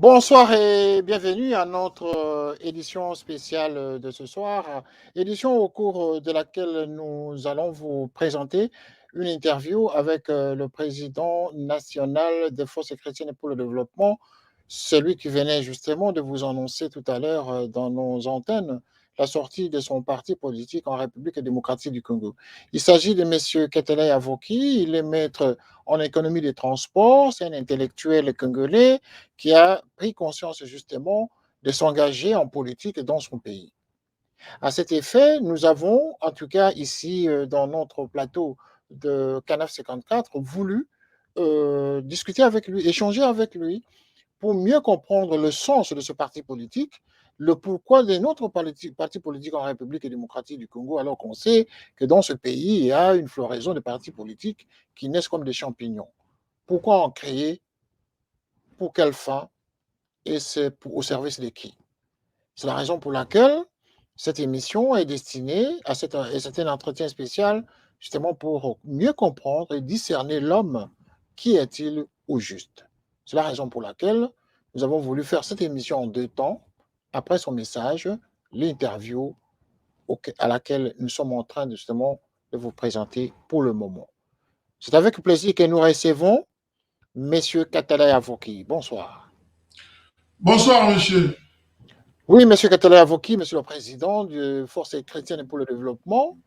Bonsoir et bienvenue à notre édition spéciale de ce soir, édition au cours de laquelle nous allons vous présenter une interview avec le président national des Forces chrétiennes pour le développement, celui qui venait justement de vous annoncer tout à l'heure dans nos antennes la sortie de son parti politique en République démocratique du Congo. Il s'agit de M. Ketele Avoki, il est maître en économie des transports, c'est un intellectuel congolais qui a pris conscience justement de s'engager en politique dans son pays. À cet effet, nous avons, en tout cas ici dans notre plateau de Canaf 54, voulu discuter avec lui, échanger avec lui pour mieux comprendre le sens de ce parti politique, le pourquoi de notre parti politique en République démocratique du Congo, alors qu'on sait que dans ce pays, il y a une floraison de partis politiques qui naissent comme des champignons. Pourquoi en créer? Pour quelle fin? Et c'est au service de qui? C'est la raison pour laquelle cette émission est destinée à c'est un entretien spécial justement pour mieux comprendre et discerner l'homme. Qui est-il au juste? C'est la raison pour laquelle nous avons voulu faire cette émission en deux temps. Après son message, l'interview à laquelle nous sommes en train justement de vous présenter pour le moment. C'est avec plaisir que nous recevons Messieurs Katala Avoki. Bonsoir. Bonsoir, monsieur. Oui, Monsieur Katala Avoki, Monsieur le Président de Force chrétienne pour le développement.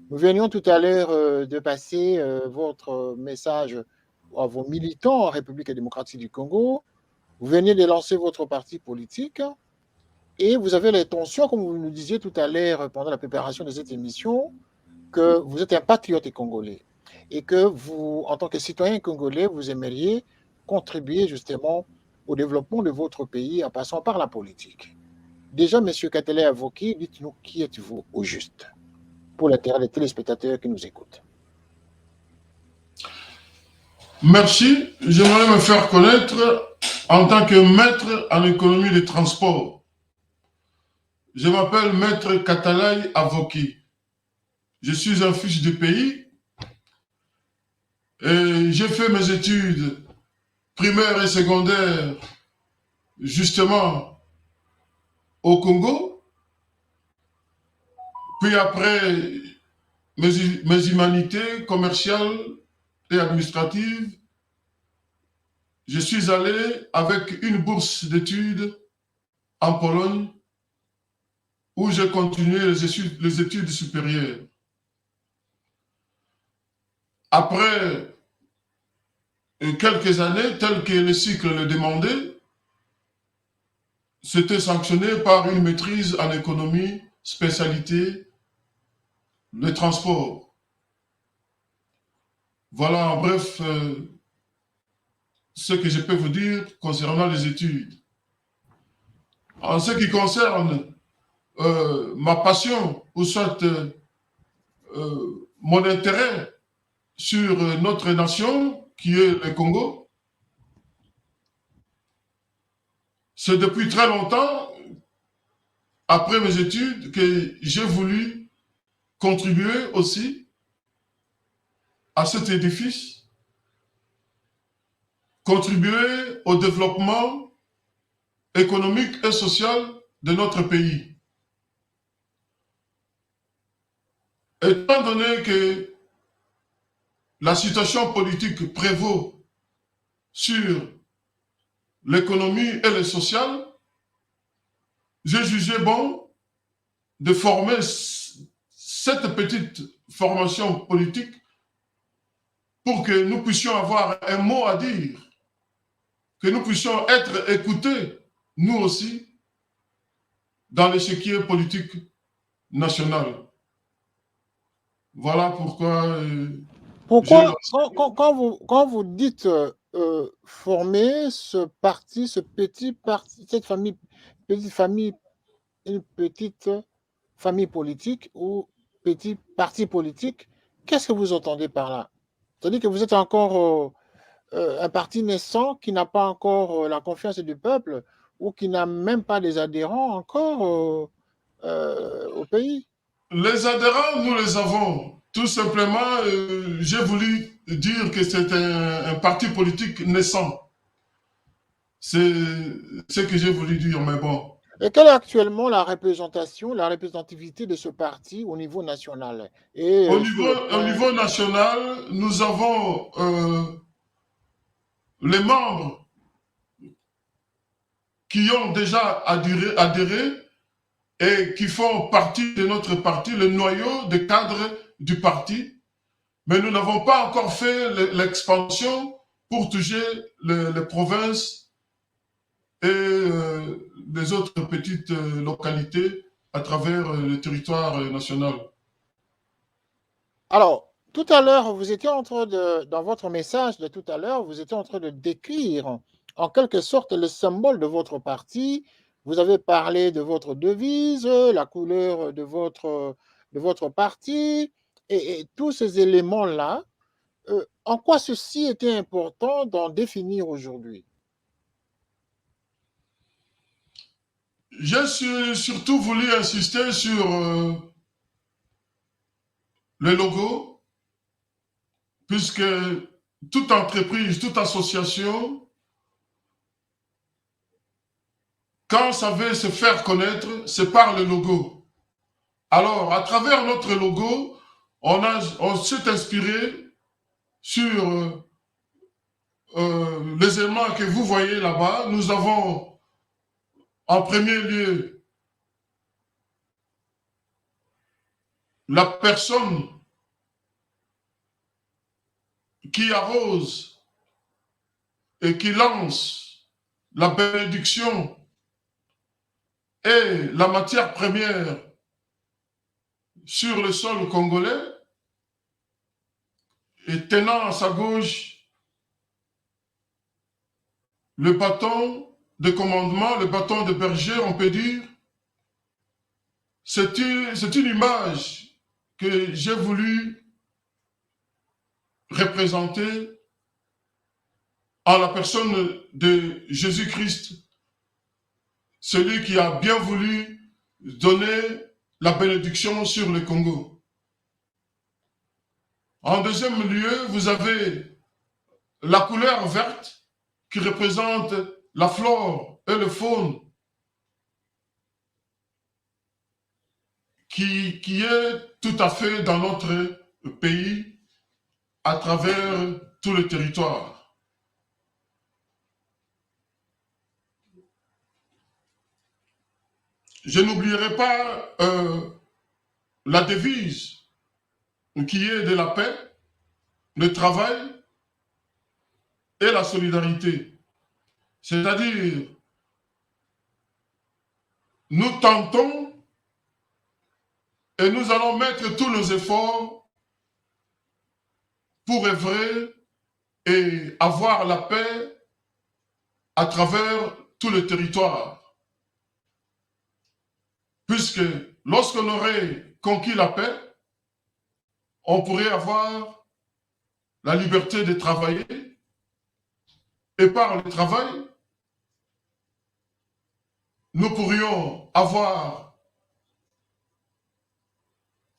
Nous venions tout à l'heure de passer votre message à vos militants en République démocratique du Congo. Vous veniez de lancer votre parti politique et vous avez l'intention, comme vous nous disiez tout à l'heure pendant la préparation de cette émission, que vous êtes un patriote congolais et que vous, en tant que citoyen congolais, vous aimeriez contribuer justement au développement de votre pays en passant par la politique. Déjà, M. Katele Avoki, dites-nous qui êtes-vous au juste pour l'intérêt des téléspectateurs qui nous écoutent. Merci. J'aimerais me faire connaître en tant que maître en économie des transports. Je m'appelle Maître Katalai Avoki. Je suis un fils du pays et j'ai fait mes études primaires et secondaires justement au Congo. Puis après, mes humanités commerciales et administratives, je suis allé avec une bourse d'études en Pologne où j'ai continué les études supérieures. Après quelques années, tel que le cycle le demandait, c'était sanctionné par une maîtrise en économie, spécialité, le transport. Voilà en bref ce que je peux vous dire concernant les études. En ce qui concerne ma passion, ou soit mon intérêt sur notre nation, qui est le Congo, c'est depuis très longtemps, après mes études, que j'ai voulu contribuer aussi à cet édifice, contribuer au développement économique et social de notre pays. Étant donné que la situation politique prévaut sur l'économie et le social, j'ai jugé bon de former cette petite formation politique pour que nous puissions avoir un mot à dire, que nous puissions être écoutés, nous aussi, dans l'échiquier politique national. Voilà pourquoi... Pourquoi, quand vous dites former ce parti, cette une petite famille politique ou petit parti politique, qu'est-ce que vous entendez par là? C'est-à-dire que vous êtes encore un parti naissant qui n'a pas encore la confiance du peuple ou qui n'a même pas des adhérents encore au pays? Les adhérents, nous les avons. Tout simplement, j'ai voulu dire que c'est un parti politique naissant. C'est ce que j'ai voulu dire, mais bon. Et quelle est actuellement la représentation, la représentativité de ce parti au niveau national et sur le Au plan... niveau national, nous avons les membres qui ont déjà adhéré et qui font partie de notre parti, le noyau de cadres du parti. Mais nous n'avons pas encore fait l'expansion pour toucher les provinces et les autres petites localités à travers le territoire national. Alors, tout à l'heure, vous étiez en train de, dans votre message de tout à l'heure, vous étiez en train de décrire en quelque sorte le symbole de votre parti. Vous avez parlé de votre devise, la couleur de votre parti et tous ces éléments-là. En quoi ceci était important d'en définir aujourd'hui? J'ai surtout voulu insister sur le logo, puisque toute entreprise, toute association, quand ça veut se faire connaître, c'est par le logo. Alors, à travers notre logo, on s'est inspiré sur les éléments que vous voyez là-bas. Nous avons en premier lieu la personne qui arrose et qui lance la bénédiction et la matière première sur le sol congolais, et tenant à sa gauche le bâton de commandement, le bâton de berger, on peut dire. C'est une image que j'ai voulu représenter en la personne de Jésus-Christ, celui qui a bien voulu donner la bénédiction sur le Congo. En deuxième lieu, vous avez la couleur verte qui représente la flore et le faune qui est tout à fait dans notre pays à travers tout le territoire. Je n'oublierai pas la devise qui est de la paix, le travail et la solidarité. C'est-à-dire, nous tentons et nous allons mettre tous nos efforts pour œuvrer et avoir la paix à travers tout le territoire. Puisque lorsqu'on aurait conquis la paix, on pourrait avoir la liberté de travailler et par le travail, nous pourrions avoir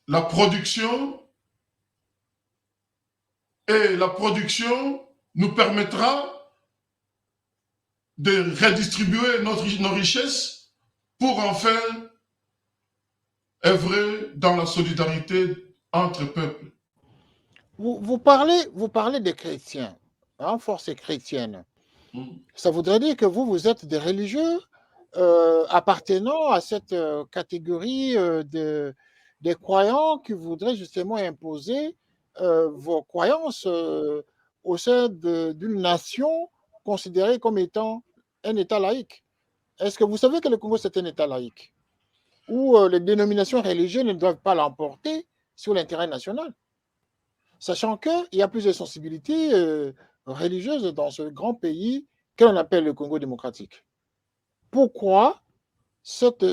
la production et la production nous permettra de redistribuer nos richesses pour enfin œuvrer dans la solidarité entre peuples. Vous parlez des chrétiens, hein, force chrétienne. Ça voudrait dire que vous êtes des religieux appartenant à cette catégorie des croyants qui voudraient justement imposer vos croyances au sein d'une nation considérée comme étant un État laïque. Est-ce que vous savez que le Congo, c'est un État laïque où les dénominations religieuses ne doivent pas l'emporter sur l'intérêt national, sachant qu'il y a plusieurs sensibilités religieuses dans ce grand pays que l'on appelle le Congo démocratique? Pourquoi cette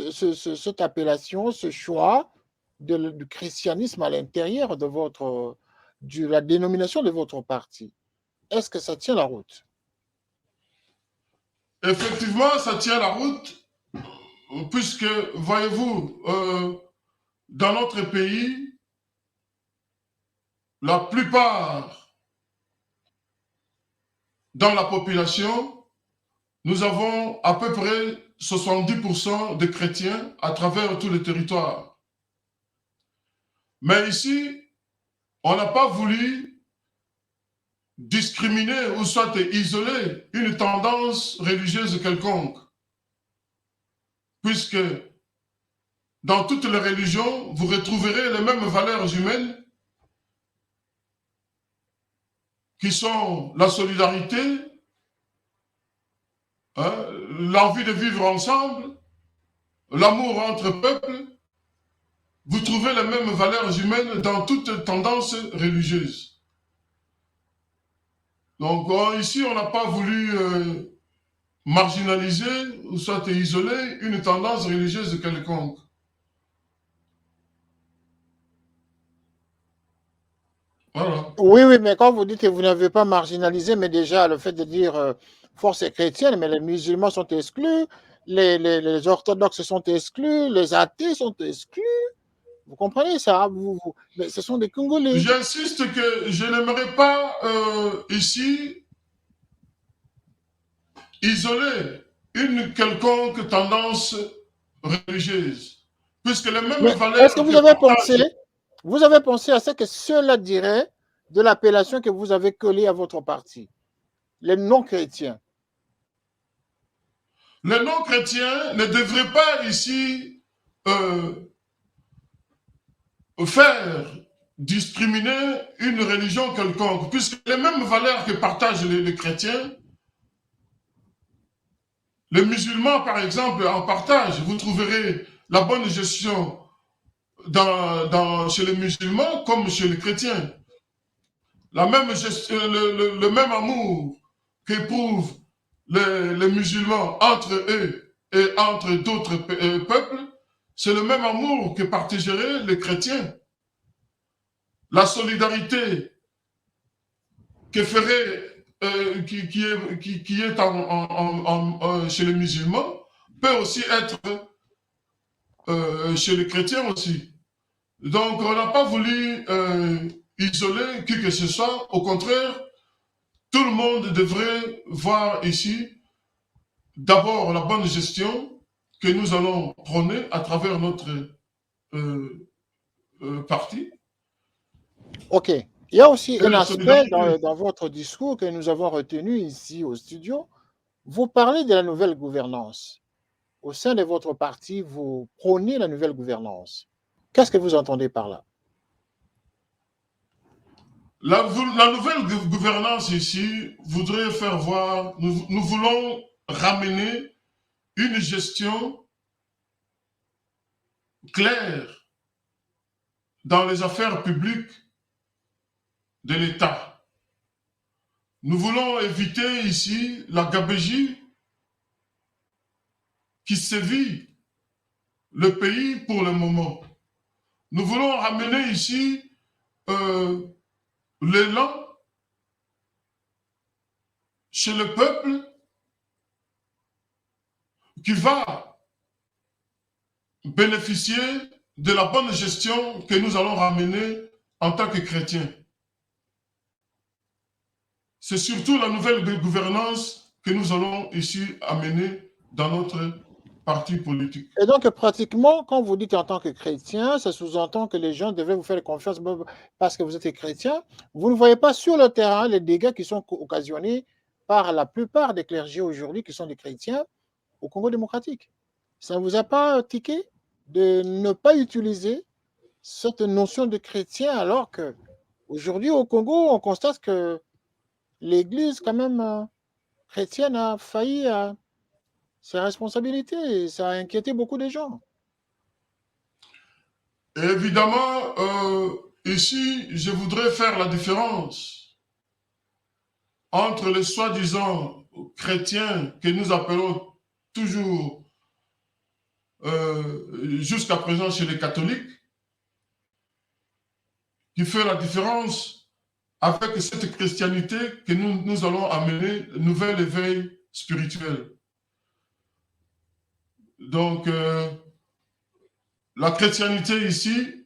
appellation, ce choix du christianisme à l'intérieur de la dénomination de votre parti? Est-ce que ça tient la route? Effectivement, ça tient la route, puisque, voyez-vous, dans notre pays, la plupart dans la population nous avons à peu près 70% de chrétiens à travers tout le territoire. Mais ici, on n'a pas voulu discriminer ou soit isoler une tendance religieuse quelconque, puisque dans toutes les religions, vous retrouverez les mêmes valeurs humaines qui sont la solidarité, hein, l'envie de vivre ensemble, l'amour entre peuples. Vous trouvez les mêmes valeurs humaines dans toute tendance religieuse. Donc ici, on n'a pas voulu marginaliser ou soit isoler une tendance religieuse quelconque. Voilà. Oui, oui, mais quand vous dites que vous n'avez pas marginalisé, mais déjà le fait de dire force chrétienne, mais les musulmans sont exclus, les orthodoxes sont exclus, les athées sont exclus. Vous comprenez ça? Mais ce sont des Congolais. J'insiste que je n'aimerais pas ici isoler une quelconque tendance religieuse, puisque les mêmes Mais valeurs est-ce que que partagent. vous avez pensé à ce que cela dirait de l'appellation que vous avez collée à votre parti, les non-chrétiens? Les non-chrétiens ne devraient pas ici euh, faire discriminer une religion quelconque, puisque les mêmes valeurs que partagent les chrétiens, les musulmans, par exemple, en partagent. Vous trouverez la bonne gestion chez les musulmans comme chez les chrétiens. La même gestion, le même amour qu'éprouvent les musulmans entre eux et entre d'autres peuples, c'est le même amour que partageraient les chrétiens. La solidarité que ferait, qui est chez les musulmans peut aussi être chez les chrétiens aussi. Donc, on n'a pas voulu isoler qui que ce soit. Au contraire, tout le monde devrait voir ici d'abord la bonne gestion que nous allons prôner à travers notre parti. OK. Il y a aussi Et un la aspect solidarité. dans votre discours que nous avons retenu ici au studio. Vous parlez de la nouvelle gouvernance. Au sein de votre parti, vous prônez la nouvelle gouvernance. Qu'est-ce que vous entendez par là? La nouvelle gouvernance ici voudrait faire voir, nous voulons ramener une gestion claire dans les affaires publiques de l'État. Nous voulons éviter ici la gabegie qui sévit le pays pour le moment. Nous voulons ramener ici l'élan chez le peuple qui va bénéficier de la bonne gestion que nous allons ramener en tant que chrétiens. C'est surtout la nouvelle gouvernance que nous allons ici amener dans notre parti politique. Et donc, pratiquement, quand vous dites en tant que chrétien, ça sous-entend que les gens devaient vous faire confiance parce que vous êtes chrétien. Vous ne voyez pas sur le terrain les dégâts qui sont occasionnés par la plupart des clergés aujourd'hui qui sont des chrétiens au Congo démocratique. Ça ne vous a pas tiqué de ne pas utiliser cette notion de chrétien alors que aujourd'hui au Congo, on constate que l'Église quand même chrétienne a failli à ses responsabilités et ça a inquiété beaucoup de gens. Et évidemment, ici, je voudrais faire la différence entre les soi-disant chrétiens que nous appelons toujours jusqu'à présent chez les catholiques, qui fait la différence avec cette chrétienité que nous allons amener, nouvel éveil spirituel. Donc, la chrétienité ici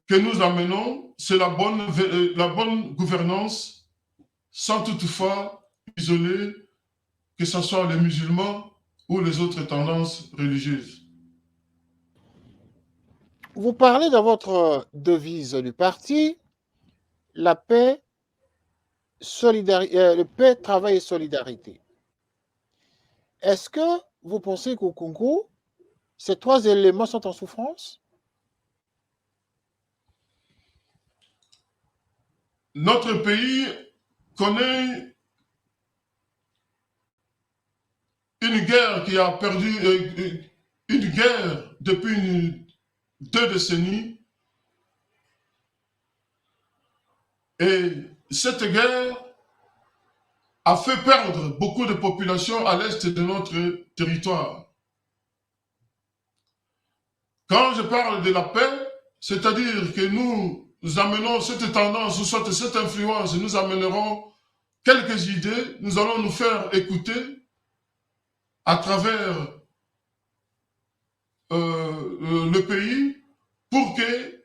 que nous amenons, c'est la bonne gouvernance, sans toutefois isoler que ce soit les musulmans ou les autres tendances religieuses. Vous parlez dans votre devise du parti, la paix, le paix, travail et solidarité. Est-ce que vous pensez qu'au Congo, ces trois éléments sont en souffrance? Notre pays connaît une guerre qui a perdu, une guerre depuis 2 décennies. Et cette guerre a fait perdre beaucoup de populations à l'est de notre territoire. Quand je parle de la paix, c'est-à-dire que nous amenons cette tendance, ou soit cette influence, nous amènerons quelques idées, nous allons nous faire écouter à travers le pays pour que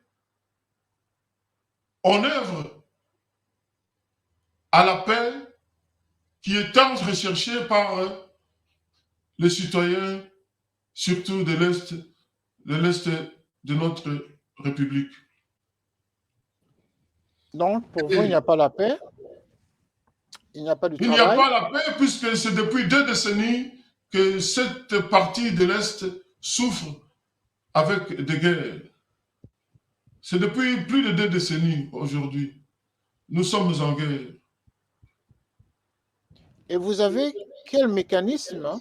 on œuvre à la paix qui est tant recherchée par les citoyens, surtout de l'Est de notre République. Donc, pour vous, il n'y a pas la paix, il n'y a pas du Il n'y a travail. pas la paix puisque c'est depuis 2 décennies que cette partie de l'Est souffre avec des guerres. C'est depuis plus de 2 décennies aujourd'hui. Nous sommes en guerre. Et vous avez quel mécanisme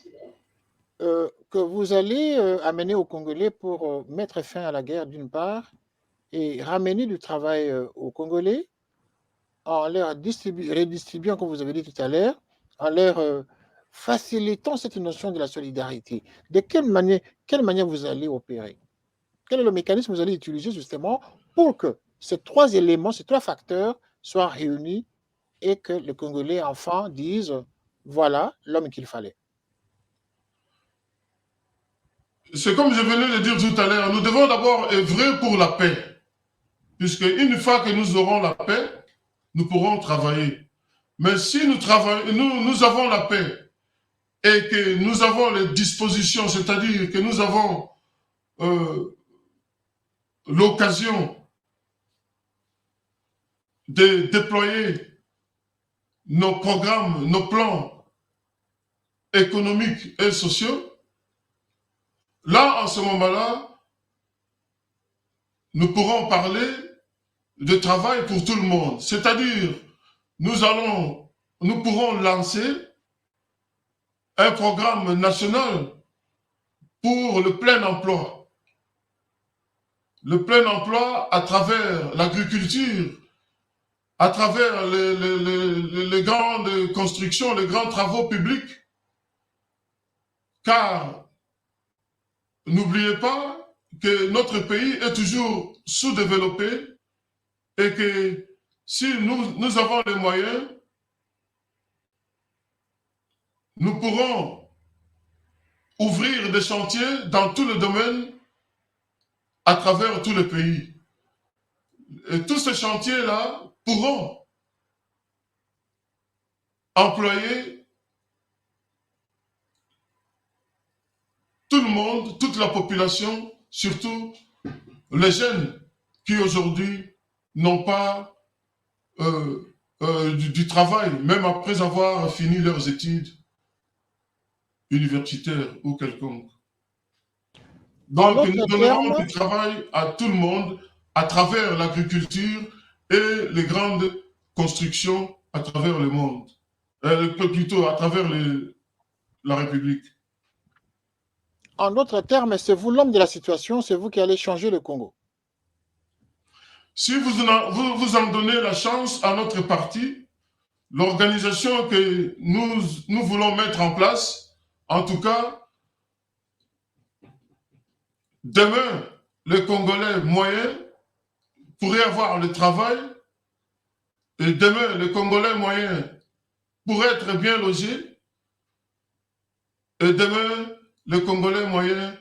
que vous allez amener aux Congolais pour mettre fin à la guerre d'une part et ramener du travail aux Congolais en leur redistribuant, comme vous avez dit tout à l'heure, en leur facilitant cette notion de la solidarité. De quelle manière vous allez opérer? Quel est le mécanisme que vous allez utiliser justement pour que ces trois éléments, ces trois facteurs soient réunis et que les Congolais enfin disent voilà l'homme qu'il fallait? C'est comme je venais de dire tout à l'heure, nous devons d'abord œuvrer pour la paix. Puisque une fois que nous aurons la paix, nous pourrons travailler. Mais si nous avons la paix et que nous avons les dispositions, c'est-à-dire que nous avons l'occasion de déployer nos programmes, nos plans économiques et sociaux, là, en ce moment-là, nous pourrons parler de travail pour tout le monde. C'est-à-dire, nous pourrons lancer un programme national pour le plein emploi. Le plein emploi à travers l'agriculture, à travers les grandes constructions, les grands travaux publics. Car n'oubliez pas que notre pays est toujours sous-développé et que si nous avons les moyens, nous pourrons ouvrir des chantiers dans tous les domaines à travers tout le pays. Et tous ces chantiers-là pourront employer tout le monde, toute la population, surtout les jeunes qui aujourd'hui n'ont pas du travail, même après avoir fini leurs études universitaires ou quelconques. Donc, nous donnerons du travail à tout le monde à travers l'agriculture et les grandes constructions à travers le monde, plutôt à travers la République. En d'autres termes, c'est vous l'homme de la situation, c'est vous qui allez changer le Congo. Si vous en donnez la chance à notre parti, l'organisation que nous voulons mettre en place, en tout cas, demain, les Congolais moyens pourraient avoir le travail et demain, les Congolais moyens pourraient être bien logés et demain, les Congolais moyens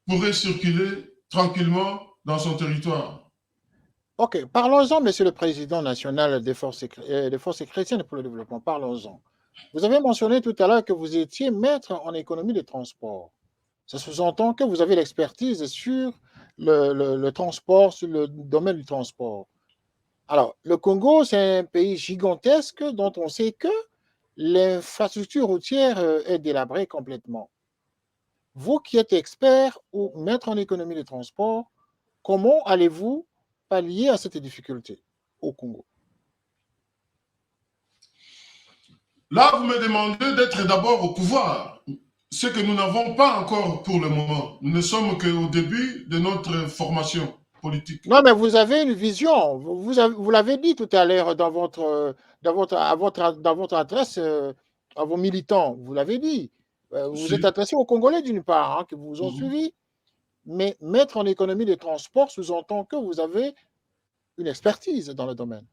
pourraient circuler tranquillement dans son territoire. Ok, parlons-en, Monsieur le Président national des forces chrétiennes pour le développement. Parlons-en. Vous avez mentionné tout à l'heure que vous étiez maître en économie des transports. Ça sous-entend que vous avez l'expertise sur le transport, sur le domaine du transport. Alors, le Congo, c'est un pays gigantesque dont on sait que l'infrastructure routière est délabrée complètement. Vous qui êtes expert ou maître en économie des transports, comment allez-vous pallier à cette difficulté au Congo? Là, vous me demandez d'être d'abord au pouvoir, ce que nous n'avons pas encore pour le moment. Nous ne sommes qu'au début de notre formation politique. Non, mais vous avez une vision. Vous l'avez dit tout à l'heure dans votre adresse à vos militants. Vous l'avez dit. Vous êtes Si. adressé aux Congolais d'une part, hein, qui vous ont Mhm. suivi. Mais mettre en économie des transports sous-entend que vous avez une expertise dans le domaine.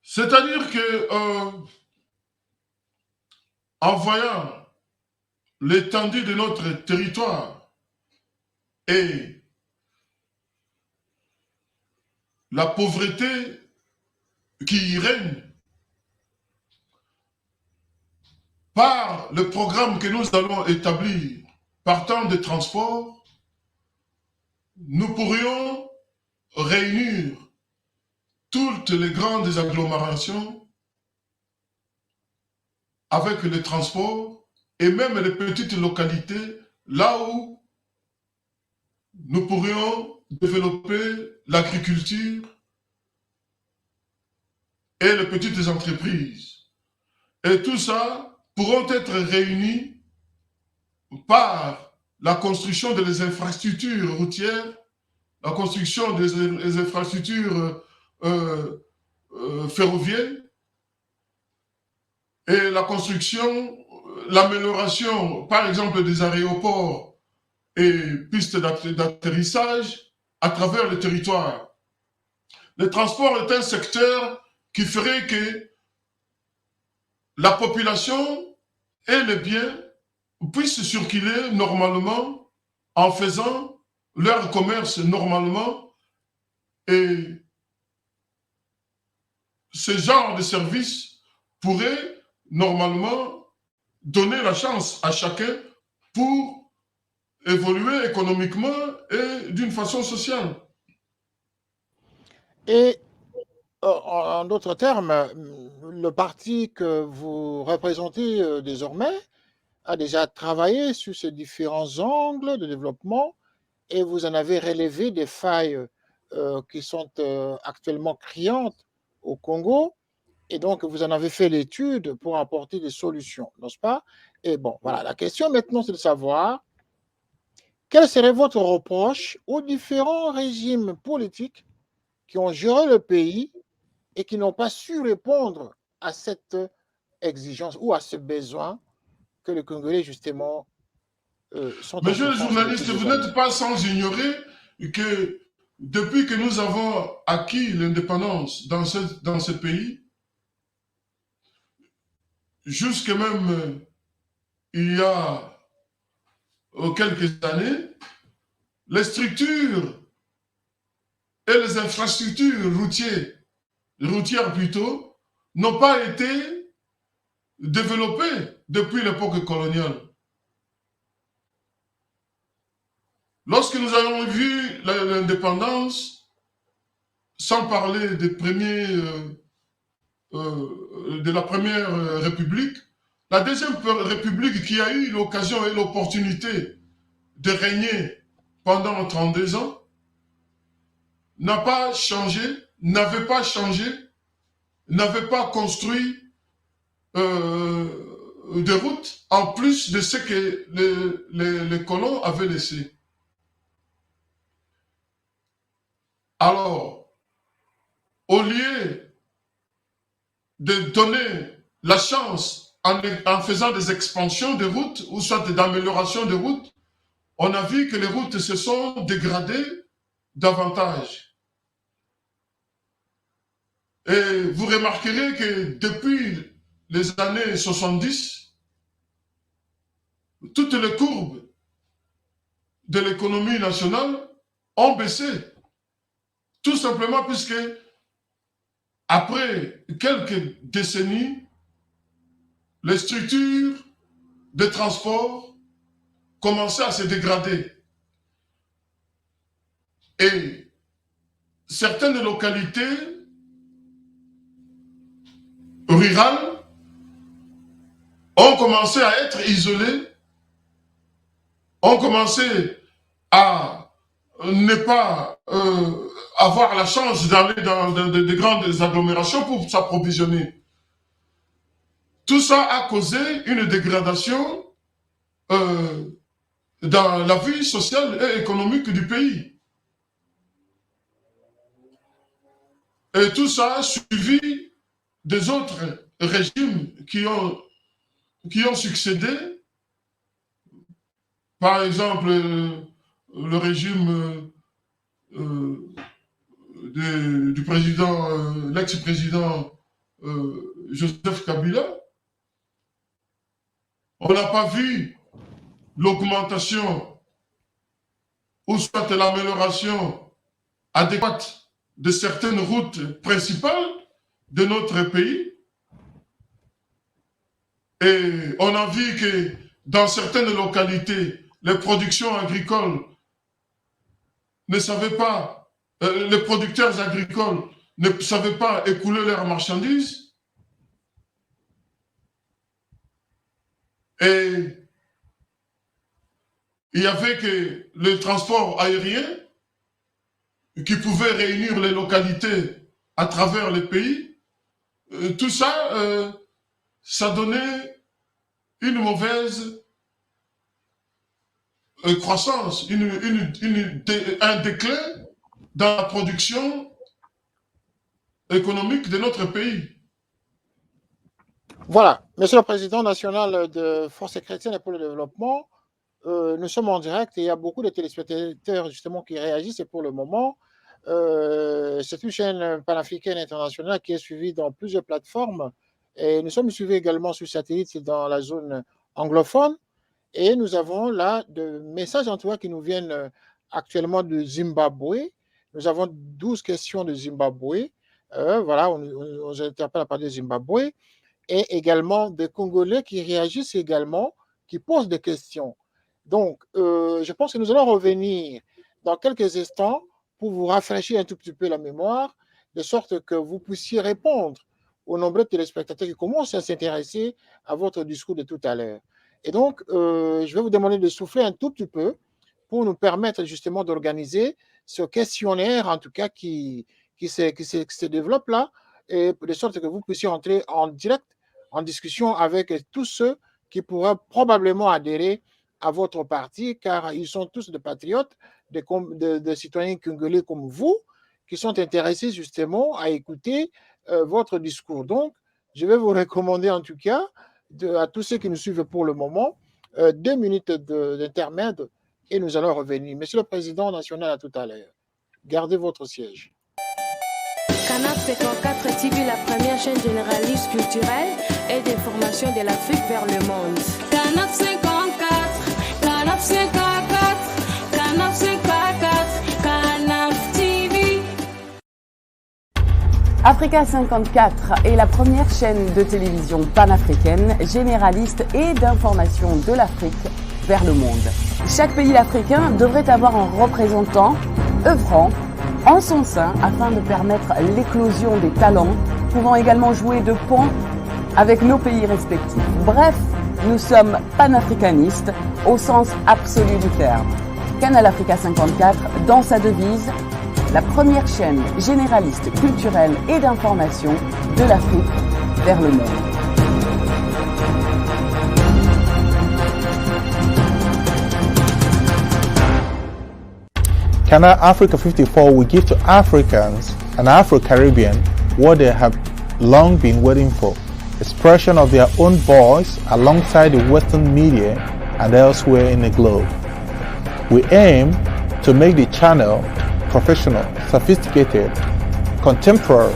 C'est-à-dire que, en voyant l'étendue de notre territoire et la pauvreté qui y règne, par le programme que nous allons établir partant des transports, nous pourrions réunir toutes les grandes agglomérations avec les transports et même les petites localités là où nous pourrions développer l'agriculture et les petites entreprises. Et tout ça pourront être réunis par la construction des infrastructures routières, la construction des infrastructures ferroviaires et la construction, l'amélioration, par exemple, des aéroports et pistes d'atterrissage à travers le territoire. Le transport est un secteur qui ferait que la population et les biens puissent circuler normalement en faisant leur commerce normalement, et ce genre de service pourrait normalement donner la chance à chacun pour évoluer économiquement et d'une façon sociale. Et en d'autres termes, le parti que vous représentez désormais a déjà travaillé sur ces différents angles de développement et vous en avez relevé des failles qui sont actuellement criantes au Congo. Et donc, vous en avez fait l'étude pour apporter des solutions, n'est-ce pas? Et bon, voilà, la question maintenant, c'est de savoir quel serait votre reproche aux différents régimes politiques qui ont géré le pays et qui n'ont pas su répondre à cette exigence ou à ce besoin que les Congolais, justement, sont en Monsieur le souffrance depuis journaliste, vous des années. n'êtes pas sans ignorer que depuis que nous avons acquis l'indépendance dans ce pays, jusque même il y a quelques années, les structures et les infrastructures routières plutôt, n'ont pas été développées depuis l'époque coloniale. Lorsque nous avons vu l'indépendance, sans parler de la première République, la deuxième République qui a eu l'occasion et l'opportunité de régner pendant 32 ans, n'a pas changé, n'avait pas changé, n'avait pas construit de routes en plus de ce que les colons avaient laissé. Alors, au lieu de donner la chance en faisant des expansions de routes ou soit d'amélioration de routes, on a vu que les routes se sont dégradées davantage. Et vous remarquerez que depuis les années 70, toutes les courbes de l'économie nationale ont baissé. Tout simplement puisque après quelques décennies, les structures de transport commençaient à se dégrader. Et certaines localités rurales ont commencé à être isolées, ont commencé à ne pas avoir la chance d'aller dans de grandes agglomérations pour s'approvisionner. Tout ça a causé une dégradation dans la vie sociale et économique du pays. Et tout ça a suivi des autres régimes qui ont succédé. Par exemple, le régime du président, l'ex-président Joseph Kabila. On n'a pas vu l'augmentation ou soit l'amélioration adéquate de certaines routes principales de notre pays. Et on a vu que dans certaines localités, les productions agricoles ne savaient pas, les producteurs agricoles ne savaient pas écouler leurs marchandises. Et il y avait que le transport aérien qui pouvait réunir les localités à travers le pays. Tout ça, ça donnait une mauvaise croissance, un déclin dans la production économique de notre pays. Voilà, Monsieur le Président national de Force chrétienne et pour le développement, nous sommes en direct et il y a beaucoup de téléspectateurs justement qui réagissent et pour le moment, c'est une chaîne panafricaine internationale qui est suivie dans plusieurs plateformes et nous sommes suivis également sur satellite dans la zone anglophone et nous avons là des messages en tout cas qui nous viennent actuellement de Zimbabwe. Nous avons 12 questions de Zimbabwe. Voilà, on interpelle à parler de Zimbabwe et également des Congolais qui réagissent également, qui posent des questions. Donc, je pense que nous allons revenir dans quelques instants pour vous rafraîchir un tout petit peu la mémoire, de sorte que vous puissiez répondre aux nombreux téléspectateurs qui commencent à s'intéresser à votre discours de tout à l'heure. Et donc, je vais vous demander de souffler un tout petit peu pour nous permettre justement d'organiser ce questionnaire, en tout cas, qui se développe là, et de sorte que vous puissiez entrer en direct en discussion avec tous ceux qui pourraient probablement adhérer à votre parti, car ils sont tous des patriotes, des citoyens congolais comme vous, qui sont intéressés justement à écouter votre discours. Donc, je vais vous recommander en tout cas, à tous ceux qui nous suivent pour le moment, 2 minutes d'intermède et nous allons revenir. Monsieur le Président national, à tout à l'heure. Gardez votre siège. Canap 54 TV, la première chaîne généraliste culturelle et d'information de l'Afrique vers le monde. Canap 54, Canap 54, Canap 54, Canap TV. Africa 54 est la première chaîne de télévision panafricaine, généraliste et d'information de l'Afrique vers le monde. Chaque pays africain devrait avoir un représentant œuvrant en son sein afin de permettre l'éclosion des talents, pouvant également jouer de pont avec nos pays respectifs. Bref, nous sommes panafricanistes au sens absolu du terme. Canal Africa 54, dans sa devise, la première chaîne généraliste culturelle et d'information de l'Afrique vers le monde. Canal Africa 54 will give to Africans and Afro-Caribbean what they have long been waiting for, expression of their own voice alongside the Western media and elsewhere in the globe. We aim to make the channel professional, sophisticated, contemporary.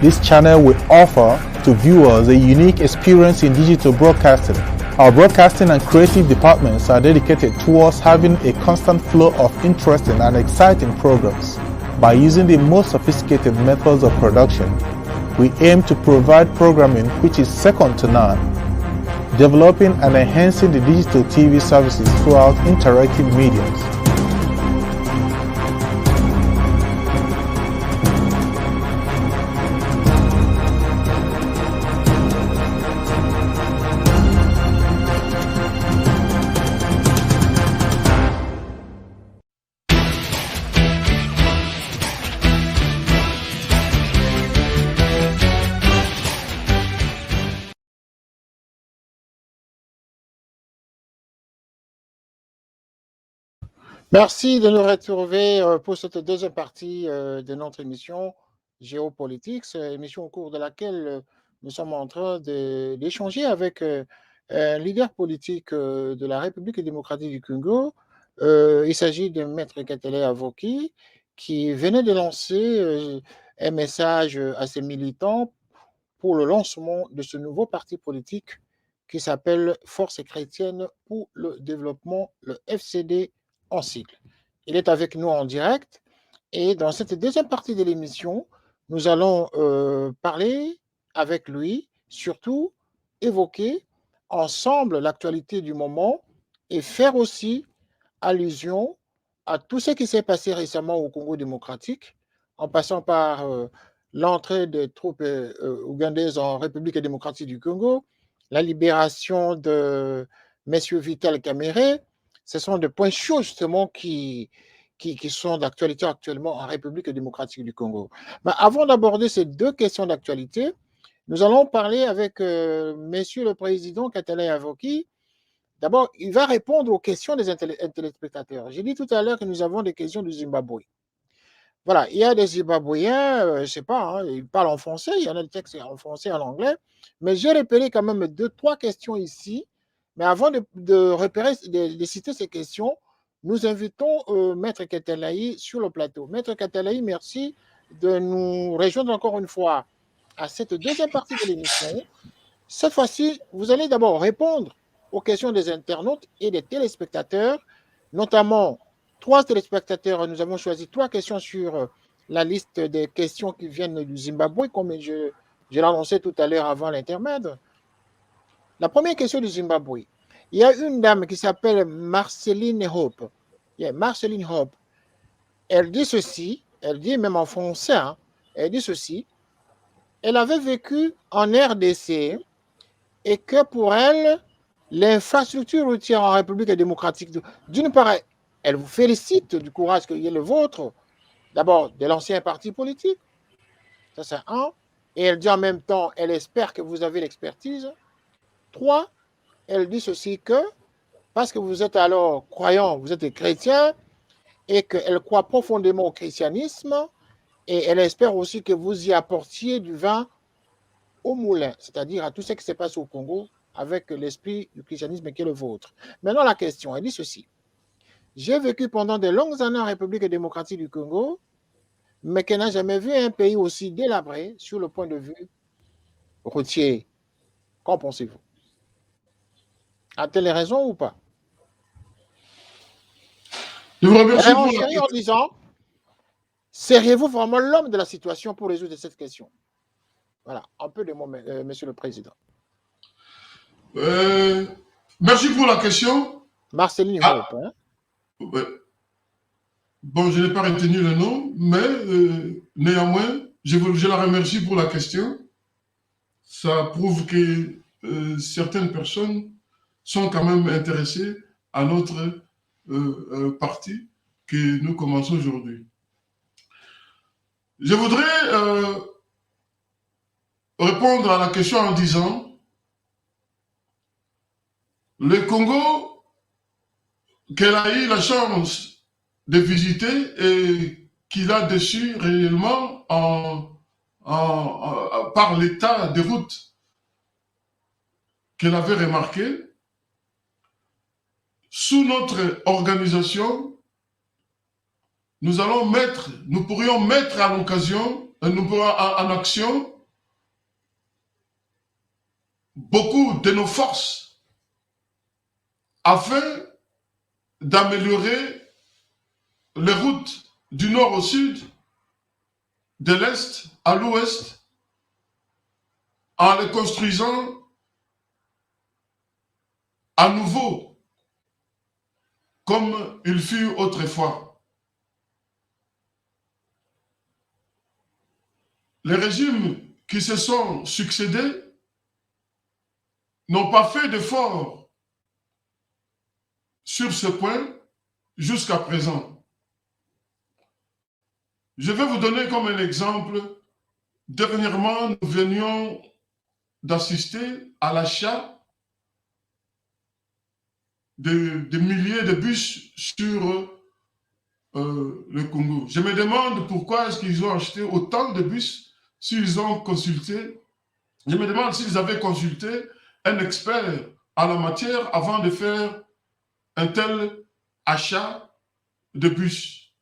This channel will offer to viewers a unique experience in digital broadcasting. Our broadcasting and creative departments are dedicated towards having a constant flow of interesting and exciting programs. By using the most sophisticated methods of production, we aim to provide programming which is second to none, developing and enhancing the digital TV services throughout interactive mediums. Merci de nous retrouver pour cette deuxième partie de notre émission Géopolitique, émission au cours de laquelle nous sommes en train d'échanger avec un leader politique de la République démocratique du Congo. Il s'agit de Maître Katele Avoki qui venait de lancer un message à ses militants pour le lancement de ce nouveau parti politique qui s'appelle Force chrétienne pour le développement, le FCD en cycle. Il est avec nous en direct et dans cette deuxième partie de l'émission, nous allons parler avec lui, surtout évoquer ensemble l'actualité du moment et faire aussi allusion à tout ce qui s'est passé récemment au Congo démocratique, en passant par l'entrée des troupes ougandaises en République démocratique du Congo, la libération de M. Vital Kamerhe. Ce sont des points chauds justement qui sont d'actualité actuellement en République démocratique du Congo. Mais avant d'aborder ces deux questions d'actualité, nous allons parler avec Monsieur le Président Katele Avoki. D'abord, il va répondre aux questions des téléspectateurs. J'ai dit tout à l'heure que nous avons des questions du Zimbabwe. Voilà, il y a des Zimbabwéens, je ne sais pas, hein, ils parlent en français, il y en a des textes en français et en anglais, mais j'ai repéré quand même 2-3 questions ici. Mais avant de citer ces questions, nous invitons Maître Katelaï sur le plateau. Maître Katelaï, merci de nous rejoindre encore une fois à cette deuxième partie de l'émission. Cette fois-ci, vous allez d'abord répondre aux questions des internautes et des téléspectateurs, notamment 3 téléspectateurs. Nous avons choisi 3 questions sur la liste des questions qui viennent du Zimbabwe, comme je l'ai annoncé tout à l'heure avant l'intermède. La première question du Zimbabwe. Il y a une dame qui s'appelle Marceline Hope. Marceline Hope. Elle dit ceci, elle dit même en français, hein, elle dit ceci. Elle avait vécu en RDC et que pour elle, l'infrastructure routière en République démocratique, d'une part, elle vous félicite du courage qui est le vôtre, d'abord de l'ancien parti politique, ça c'est un, et elle dit en même temps, elle espère que vous avez l'expertise. 3, elle dit ceci que, parce que vous êtes alors croyant, vous êtes chrétien, et qu'elle croit profondément au christianisme, et elle espère aussi que vous y apportiez du vin au moulin, c'est-à-dire à tout ce qui se passe au Congo, avec l'esprit du christianisme qui est le vôtre. Maintenant, la question, elle dit ceci. J'ai vécu pendant de longues années en République démocratique du Congo, mais qu'elle n'a jamais vu un pays aussi délabré sur le point de vue routier. Qu'en pensez-vous? A-t-elle raison ou pas? Je vous remercie pour la en disant, seriez-vous vraiment l'homme de la situation pour résoudre cette question? Voilà, un peu de mots, Monsieur le Président. Merci pour la question. Marceline Hope. Hein? Bon, je n'ai pas retenu le nom, mais néanmoins, je la remercie pour la question. Ça prouve que certaines personnes sont quand même intéressées à notre parti que nous commençons aujourd'hui. Je voudrais répondre à la question en disant le Congo, qu'elle a eu la chance de visiter et qu'il a déçu réellement par l'état des routes qu'elle avait remarqué. Sous notre organisation, nous pourrions mettre à l'occasion, en action beaucoup de nos forces afin d'améliorer les routes du nord au sud, de l'est à l'ouest, en les construisant à nouveau, comme il fut autrefois. Les régimes qui se sont succédés n'ont pas fait d'efforts sur ce point jusqu'à présent. Je vais vous donner comme un exemple. Dernièrement, nous venions d'assister à l'achat de milliers de bus sur le Congo. Je me demande pourquoi est-ce qu'ils ont acheté autant de bus s'ils ont consulté. Je me demande s'ils avaient consulté un expert en la matière avant de faire un tel achat de bus.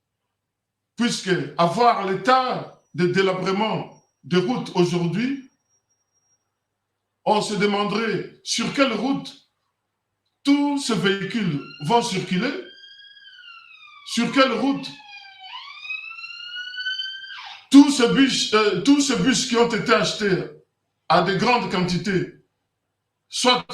Puisque avoir l'état de délabrement de routes aujourd'hui, on se demanderait sur quelle route tous ces véhicules vont circuler, sur quelle route tous ces bus qui ont été achetés à de grandes quantités, soit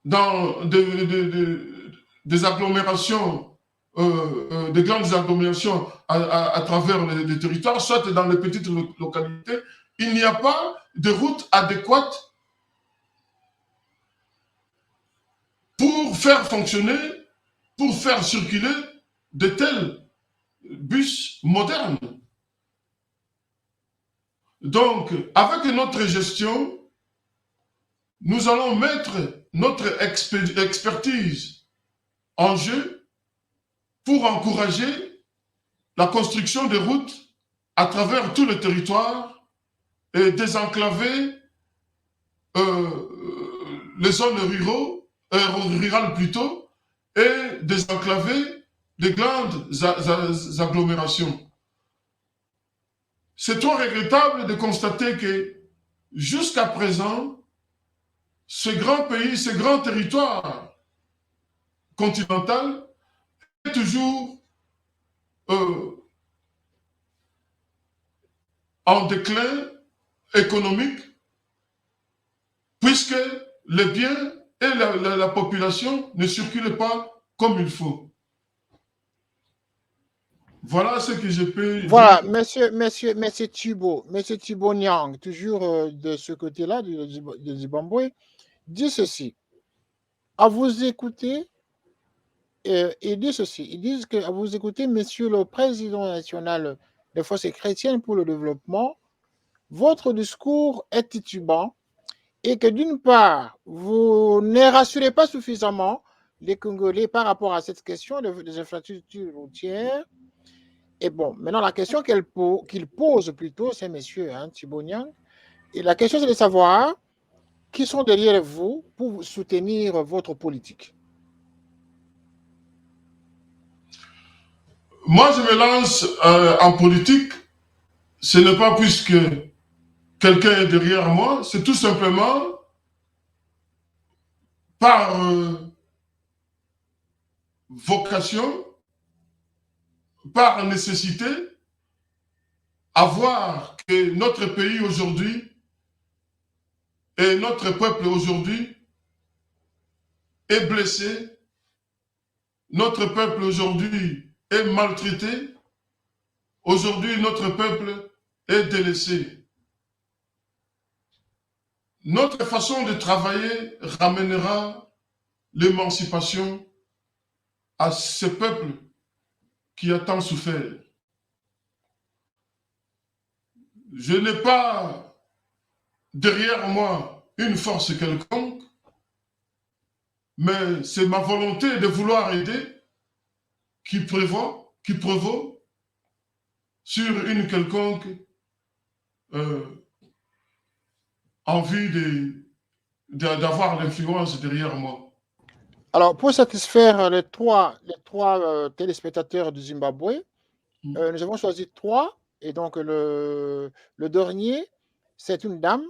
dans des agglomérations, de grandes agglomérations à travers les territoires, soit dans les petites localités, il n'y a pas de route adéquate pour faire fonctionner, pour faire circuler de tels bus modernes. Donc, avec notre gestion, nous allons mettre notre expertise en jeu pour encourager la construction de routes à travers tout le territoire et désenclaver les zones rurales plutôt, et désenclaver les grandes agglomérations. C'est trop regrettable de constater que jusqu'à présent, ce grand pays, ce grand territoire continental est toujours en déclin économique, puisque les biens et la population ne circulent pas comme il faut. Voilà ce que je peux Voilà, dire. monsieur Thibault Niang, toujours de ce côté-là, de Zimbabwe, dit ceci. À vous écouter, il dit ceci. Ils disent qu'à vous écouter, monsieur le président national des forces chrétiennes pour le développement, votre discours est titubant et que d'une part, vous ne rassurez pas suffisamment les Congolais par rapport à cette question des infrastructures routières. Et bon, maintenant, la question qu'il pose plutôt, c'est monsieur Thibault Niang, et la question, c'est de savoir qui sont derrière vous pour soutenir votre politique. Moi, je me lance en politique, ce n'est pas puisque quelqu'un est derrière moi, c'est tout simplement par vocation, par nécessité, à voir que notre pays aujourd'hui et notre peuple aujourd'hui est blessé, notre peuple aujourd'hui est maltraité, aujourd'hui notre peuple est délaissé. Notre façon de travailler ramènera l'émancipation à ce peuple qui a tant souffert. Je n'ai pas derrière moi une force quelconque, mais c'est ma volonté de vouloir aider qui prévaut sur une quelconque envie d'avoir l'influence derrière moi. Alors, pour satisfaire les trois téléspectateurs du Zimbabwe, nous avons choisi 3. Et donc, le dernier, c'est une dame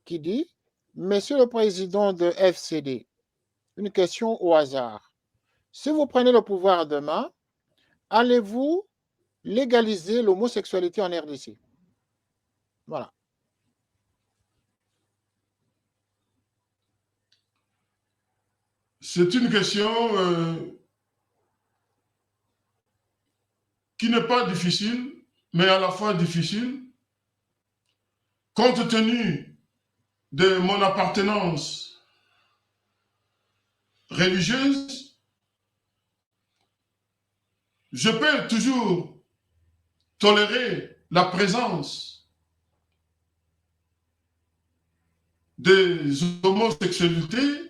qui dit, Monsieur le Président de FCD, une question au hasard. Si vous prenez le pouvoir demain, allez-vous légaliser l'homosexualité en RDC? Voilà. C'est une question qui n'est pas difficile, mais à la fois difficile, compte tenu de mon appartenance religieuse. Je peux toujours tolérer la présence des homosexualités,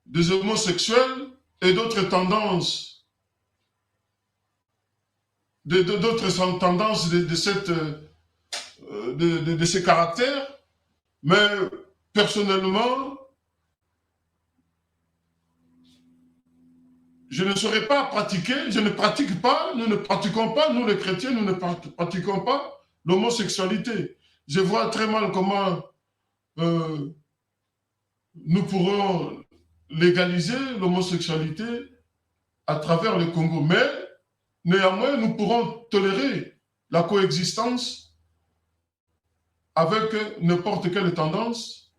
des homosexuels et d'autres tendances, d'autres tendances de ces caractères, mais personnellement, je ne saurais pas pratiquer, je ne pratique pas, nous ne pratiquons pas, nous les chrétiens, nous ne pratiquons pas l'homosexualité. Je vois très mal comment nous pourrons légaliser l'homosexualité à travers le Congo. Mais néanmoins, nous pourrons tolérer la coexistence avec n'importe quelle tendance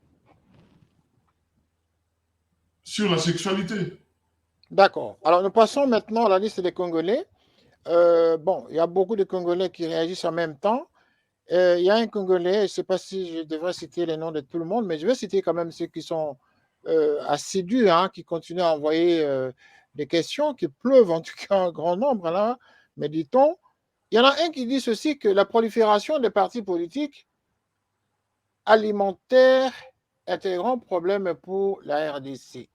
sur la sexualité. D'accord. Alors, nous passons maintenant à la liste des Congolais. Bon, il y a beaucoup de Congolais qui réagissent en même temps. Il y a un Congolais, je ne sais pas si je devrais citer les noms de tout le monde, mais je vais citer quand même ceux qui sont assidus, hein, qui continuent à envoyer des questions, qui pleuvent en tout cas en grand nombre, là, mais dit-on. Il y en a un qui dit ceci, que la prolifération des partis politiques alimentaires est un grand problème pour la RDC.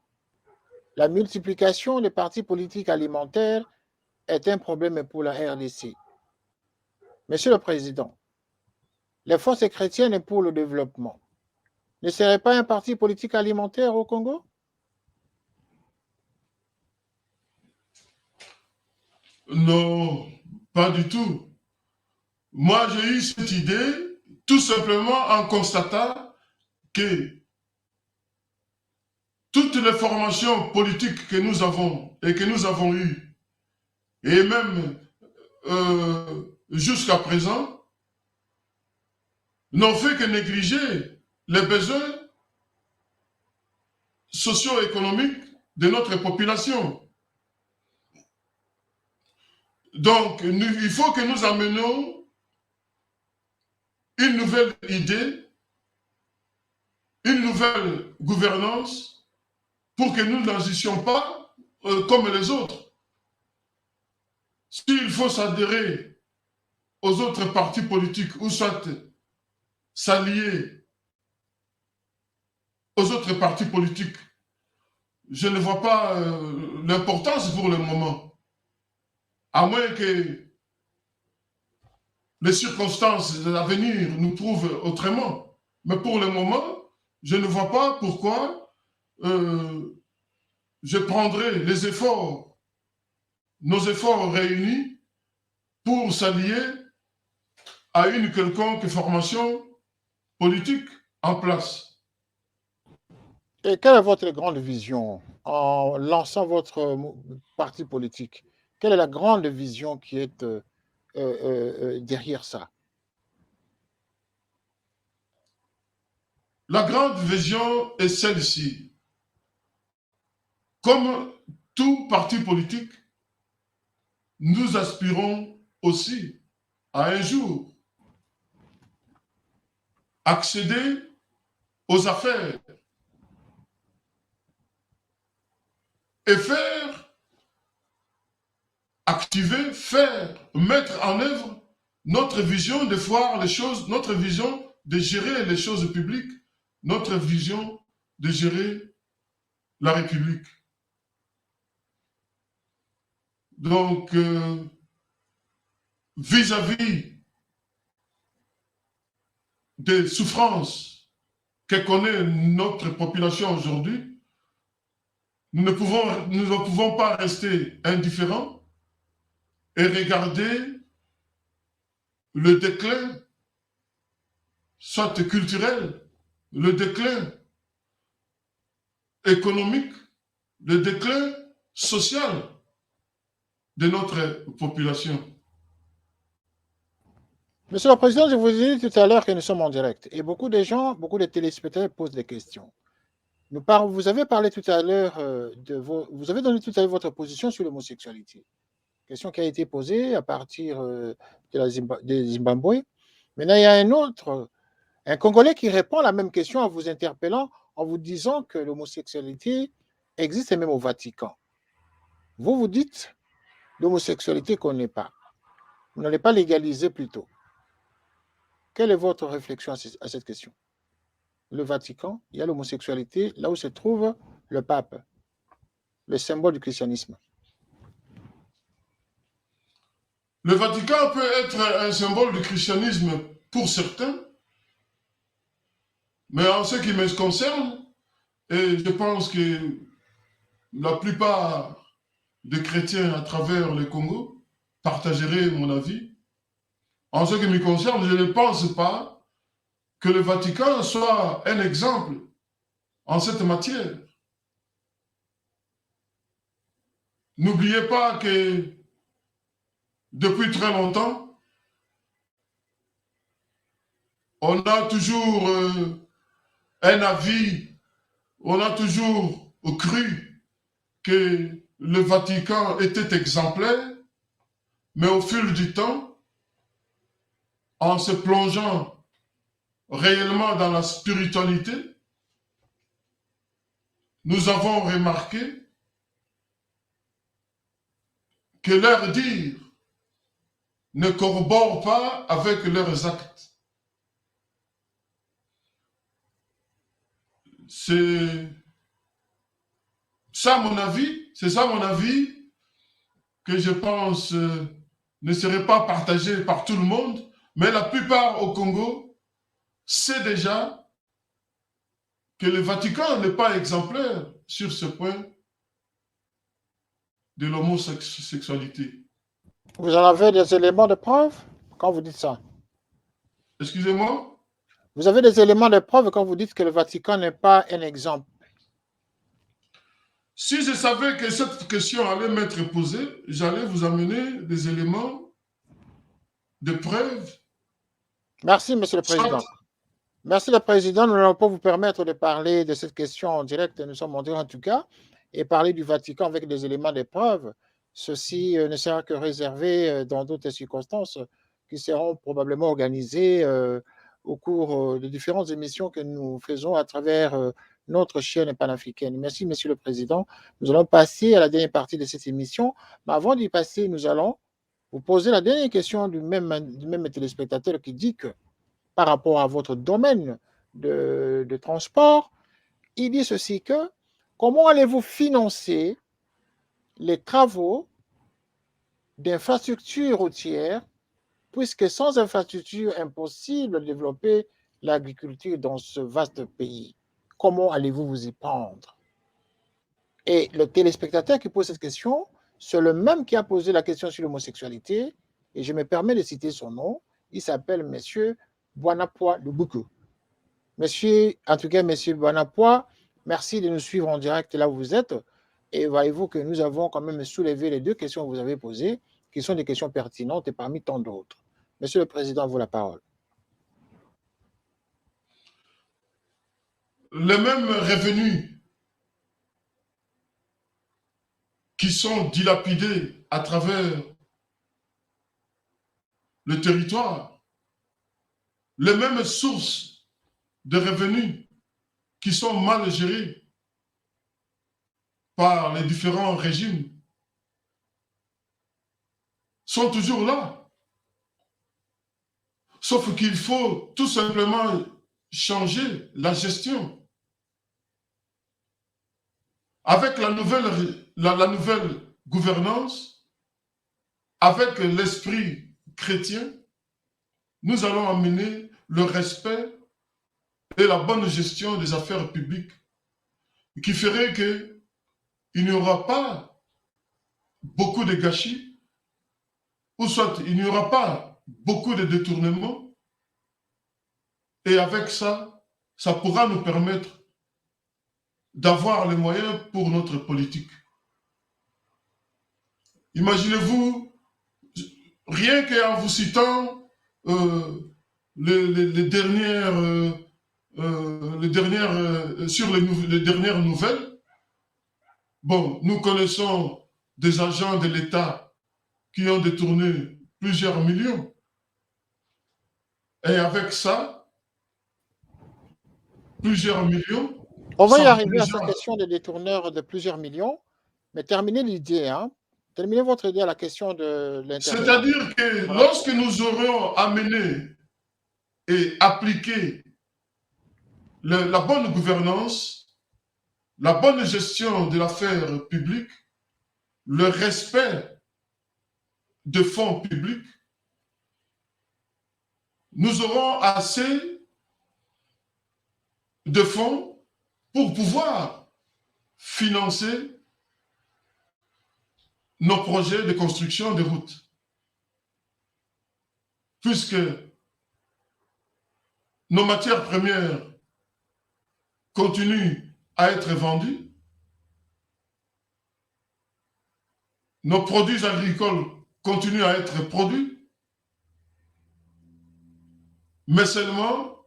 La multiplication des partis politiques alimentaires est un problème pour la RDC. Monsieur le Président, les forces chrétiennes pour le développement ne serait pas un parti politique alimentaire au Congo? Non, pas du tout. Moi, j'ai eu cette idée tout simplement en constatant que toutes les formations politiques que nous avons et que nous avons eues, et même jusqu'à présent, n'ont fait que négliger les besoins socio-économiques de notre population. Donc, il faut que nous amenions une nouvelle idée, une nouvelle gouvernance pour que nous n'agissions pas comme les autres. S'il faut s'adhérer aux autres partis politiques ou soit s'allier aux autres partis politiques, je ne vois pas l'importance pour le moment. À moins que les circonstances de l'avenir nous prouvent autrement. Mais pour le moment, je ne vois pas pourquoi je prendrai les efforts, nos efforts réunis pour s'allier à une quelconque formation politique en place. Et quelle est votre grande vision en lançant votre parti politique? Quelle est la grande vision qui est derrière ça? La grande vision est celle-ci. Comme tout parti politique, nous aspirons aussi à un jour accéder aux affaires et faire activer, mettre en œuvre notre vision de voir les choses, notre vision de gérer les choses publiques, notre vision de gérer la République. Donc, vis-à-vis des souffrances que connaît notre population aujourd'hui, nous ne pouvons pas rester indifférents et regarder le déclin, soit culturel, le déclin économique, le déclin social de notre population. Monsieur le Président, je vous ai dit tout à l'heure que nous sommes en direct et beaucoup de gens, beaucoup de téléspectateurs posent des questions. Vous avez parlé tout à l'heure vous avez donné tout à l'heure votre position sur l'homosexualité. Question qui a été posée à partir de Zimbabwe. Maintenant, il y a un Congolais qui répond à la même question en vous interpellant, en vous disant que l'homosexualité existe même au Vatican. Vous dites l'homosexualité qu'on n'est pas. Vous n'allez pas légaliser plutôt. Quelle est votre réflexion à cette question? Le Vatican, il y a l'homosexualité là où se trouve le pape, le symbole du christianisme. Le Vatican peut être un symbole du christianisme pour certains, mais en ce qui me concerne, et je pense que la plupart des chrétiens à travers le Congo partageraient mon avis. En ce qui me concerne, je ne pense pas que le Vatican soit un exemple en cette matière. N'oubliez pas que depuis très longtemps, on a toujours un avis, on a toujours cru que le Vatican était exemplaire, mais au fil du temps, en se plongeant réellement dans la spiritualité, nous avons remarqué que leur dire ne corrobore pas avec leurs actes. C'est ça mon avis, que je pense ne serait pas partagé par tout le monde, mais la plupart au Congo sait déjà que le Vatican n'est pas exemplaire sur ce point de l'homosexualité. Vous en avez des éléments de preuve quand vous dites ça? Excusez-moi? Vous avez des éléments de preuve quand vous dites que le Vatican n'est pas un exemple? Si je savais que cette question allait m'être posée, j'allais vous amener des éléments de preuve. Merci, Monsieur le Président. Merci, le Président. Nous n'allons pas vous permettre de parler de cette question en direct. Nous sommes en direct en tout cas. Et parler du Vatican avec des éléments de preuve, ceci ne sera que réservé dans d'autres circonstances qui seront probablement organisées au cours de différentes émissions que nous faisons à travers notre chaîne panafricaine. Merci, Monsieur le Président. Nous allons passer à la dernière partie de cette émission. Mais avant d'y passer, nous allons vous poser la dernière question du même téléspectateur qui dit que par rapport à votre domaine de transport, il dit ceci que comment allez-vous financer les travaux d'infrastructures routières puisque sans infrastructure, impossible de développer l'agriculture dans ce vaste pays. Comment allez-vous vous y prendre? Et le téléspectateur qui pose cette question, c'est le même qui a posé la question sur l'homosexualité, et je me permets de citer son nom, il s'appelle Monsieur Bwanapoa Lubuku. Monsieur Bwanapoa, merci de nous suivre en direct là où vous êtes, et voyez-vous que nous avons quand même soulevé les deux questions que vous avez posées, qui sont des questions pertinentes et parmi tant d'autres. Monsieur le Président, à vous la parole. Les mêmes revenus qui sont dilapidés à travers le territoire, les mêmes sources de revenus qui sont mal gérées par les différents régimes sont toujours là. Sauf qu'il faut tout simplement changer la gestion. Avec la nouvelle gouvernance, avec l'esprit chrétien, nous allons amener le respect et la bonne gestion des affaires publiques qui ferait qu'il n'y aura pas beaucoup de gâchis, ou soit il n'y aura pas beaucoup de détournements, et avec ça, ça pourra nous permettre d'avoir les moyens pour notre politique. Imaginez-vous, rien qu'en vous citant les dernières sur les dernières nouvelles, bon, nous connaissons des agents de l'État qui ont détourné plusieurs millions. Et avec ça, plusieurs millions. On va y sont arriver à déjà- cette question des détourneurs de plusieurs millions, mais terminez l'idée, hein. Terminez votre idée à la question de l'intervention. C'est-à-dire que lorsque nous aurons amené et appliqué la bonne gouvernance, la bonne gestion de l'affaire publique, le respect de fonds publics, nous aurons assez de fonds pour pouvoir financer nos projets de construction de routes. Puisque nos matières premières continuent à être vendues, nos produits agricoles continuent à être produits, mais seulement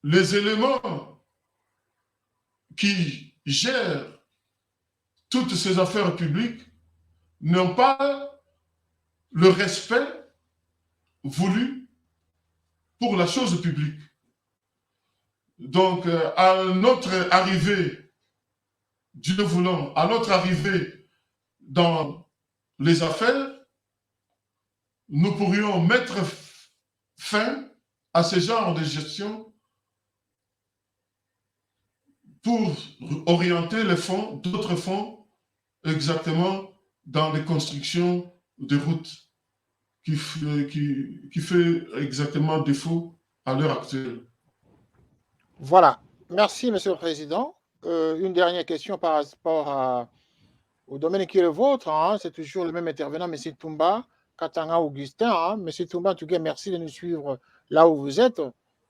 les éléments qui gèrent toutes ces affaires publiques n'ont pas le respect voulu pour la chose publique. Donc, à notre arrivée, Dieu voulant, à notre arrivée dans les affaires, nous pourrions mettre fin à ce genre de gestion pour orienter les fonds, d'autres fonds, exactement dans les constructions de routes qui fait exactement défaut à l'heure actuelle. Voilà. Merci, Monsieur le Président. Une dernière question par rapport au domaine qui est le vôtre. Hein. C'est toujours le même intervenant, M. Toumba, Katanga Augustin. Hein. M. Toumba, en tout cas, merci de nous suivre là où vous êtes.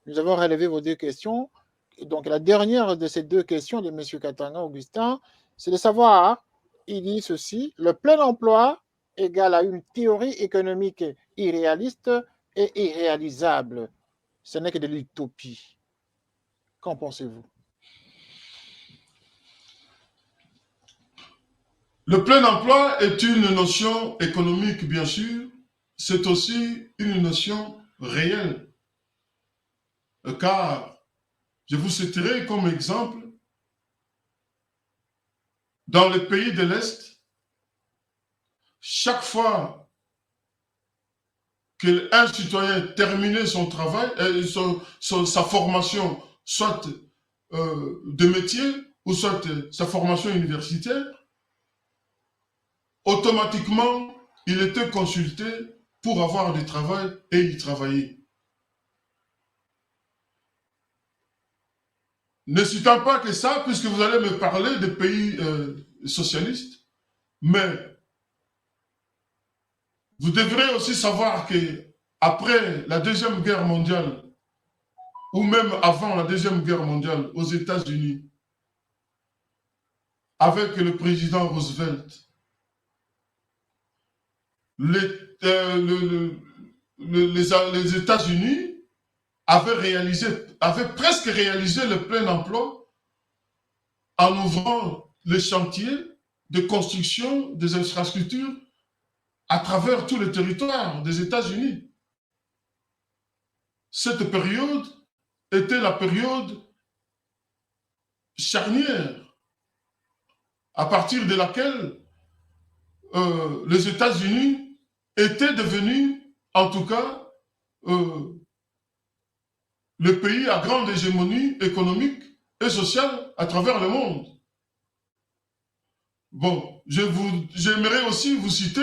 Nous avons relevé vos deux questions. Et donc, la dernière de ces deux questions de M. Katanga Augustin, c'est de savoir, il dit ceci, le plein emploi égale à une théorie économique irréaliste et irréalisable. Ce n'est que de l'utopie. Qu'en pensez-vous? Le plein emploi est une notion économique, bien sûr. C'est aussi une notion réelle. Car, je vous citerai comme exemple, dans les pays de l'Est, chaque fois qu'un citoyen terminait son travail, sa formation, soit de métier, ou soit sa formation universitaire, automatiquement, il était consulté pour avoir du travail et y travailler. Ne citant pas que ça, puisque vous allez me parler des pays socialistes, mais vous devrez aussi savoir que après la Deuxième Guerre mondiale, ou même avant la Deuxième Guerre mondiale aux États-Unis, avec le président Roosevelt, les États-Unis avaient presque réalisé le plein emploi en ouvrant les chantiers de construction des infrastructures à travers tout le territoire des États-Unis. Cette période était la période charnière à partir de laquelle les États-Unis étaient devenus, en tout cas, le pays à grande hégémonie économique et sociale à travers le monde. Bon, j'aimerais aussi vous citer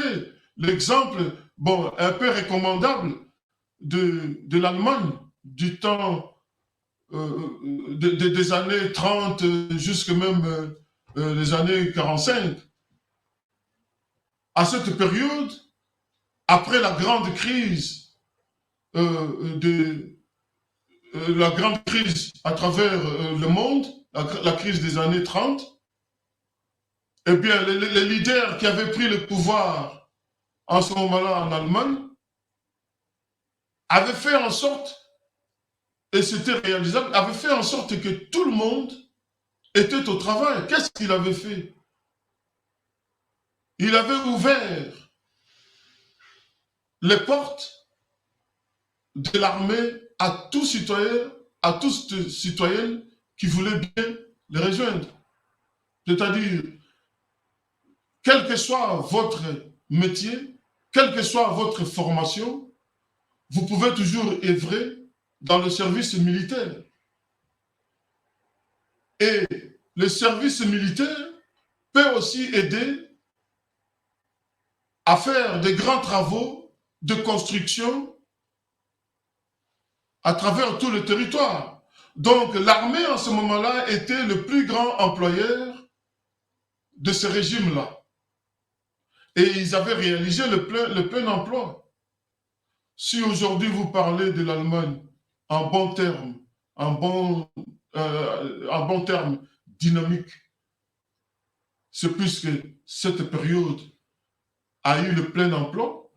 l'exemple, bon, un peu recommandable de l'Allemagne du temps des années 30 jusqu'à même les années 45. À cette période, après la grande crise la grande crise à travers le monde, la crise des années 30, eh bien, les leaders qui avaient pris le pouvoir en ce moment-là en Allemagne avaient fait en sorte et c'était réalisable, avait fait en sorte que tout le monde était au travail. Qu'est-ce qu'il avait fait? Il avait ouvert les portes de l'armée à tout citoyen, à toute citoyenne qui voulait bien les rejoindre. C'est-à-dire, quel que soit votre métier, quelle que soit votre formation, vous pouvez toujours œuvrer dans le service militaire. Et le service militaire peut aussi aider à faire de grands travaux de construction à travers tout le territoire. Donc l'armée en ce moment-là était le plus grand employeur de ce régime-là. Et ils avaient réalisé le plein emploi. Si aujourd'hui vous parlez de l'Allemagne en bon terme, en bon terme dynamique, c'est puisque cette période a eu le plein emploi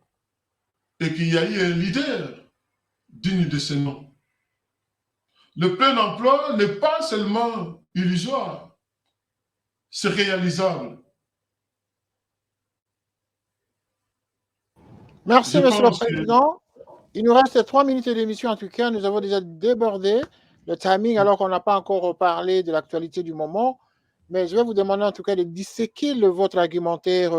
et qu'il y a eu un leader digne de ce nom. Le plein emploi n'est pas seulement illusoire, c'est réalisable. Merci, Monsieur le Président. Il nous reste 3 minutes d'émission en tout cas. Nous avons déjà débordé le timing alors qu'on n'a pas encore parlé de l'actualité du moment. Mais je vais vous demander en tout cas de disséquer votre argumentaire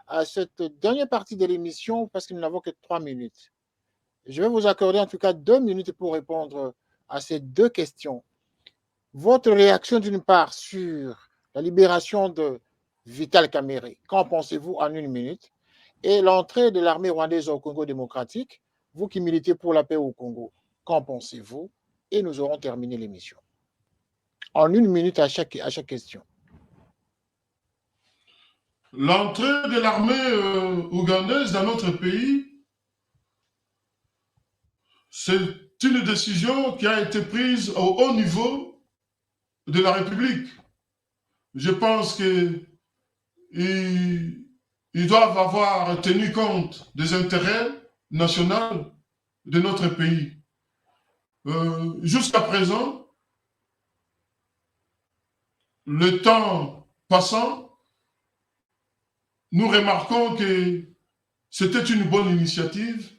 à cette dernière partie de l'émission parce que nous n'avons que 3 minutes. Je vais vous accorder en tout cas 2 minutes pour répondre à ces 2 questions. Votre réaction d'une part sur la libération de Vital Kamerhe, qu'en pensez-vous en 1 minute? Et l'entrée de l'armée rwandaise au Congo démocratique, vous qui militez pour la paix au Congo, qu'en pensez-vous? Et nous aurons terminé l'émission. En 1 minute à chaque question. L'entrée de l'armée ougandaise dans notre pays, c'est une décision qui a été prise au haut niveau de la République. Je pense qu'ils doivent avoir tenu compte des intérêts nationaux de notre pays. Jusqu'à présent, le temps passant, nous remarquons que c'était une bonne initiative.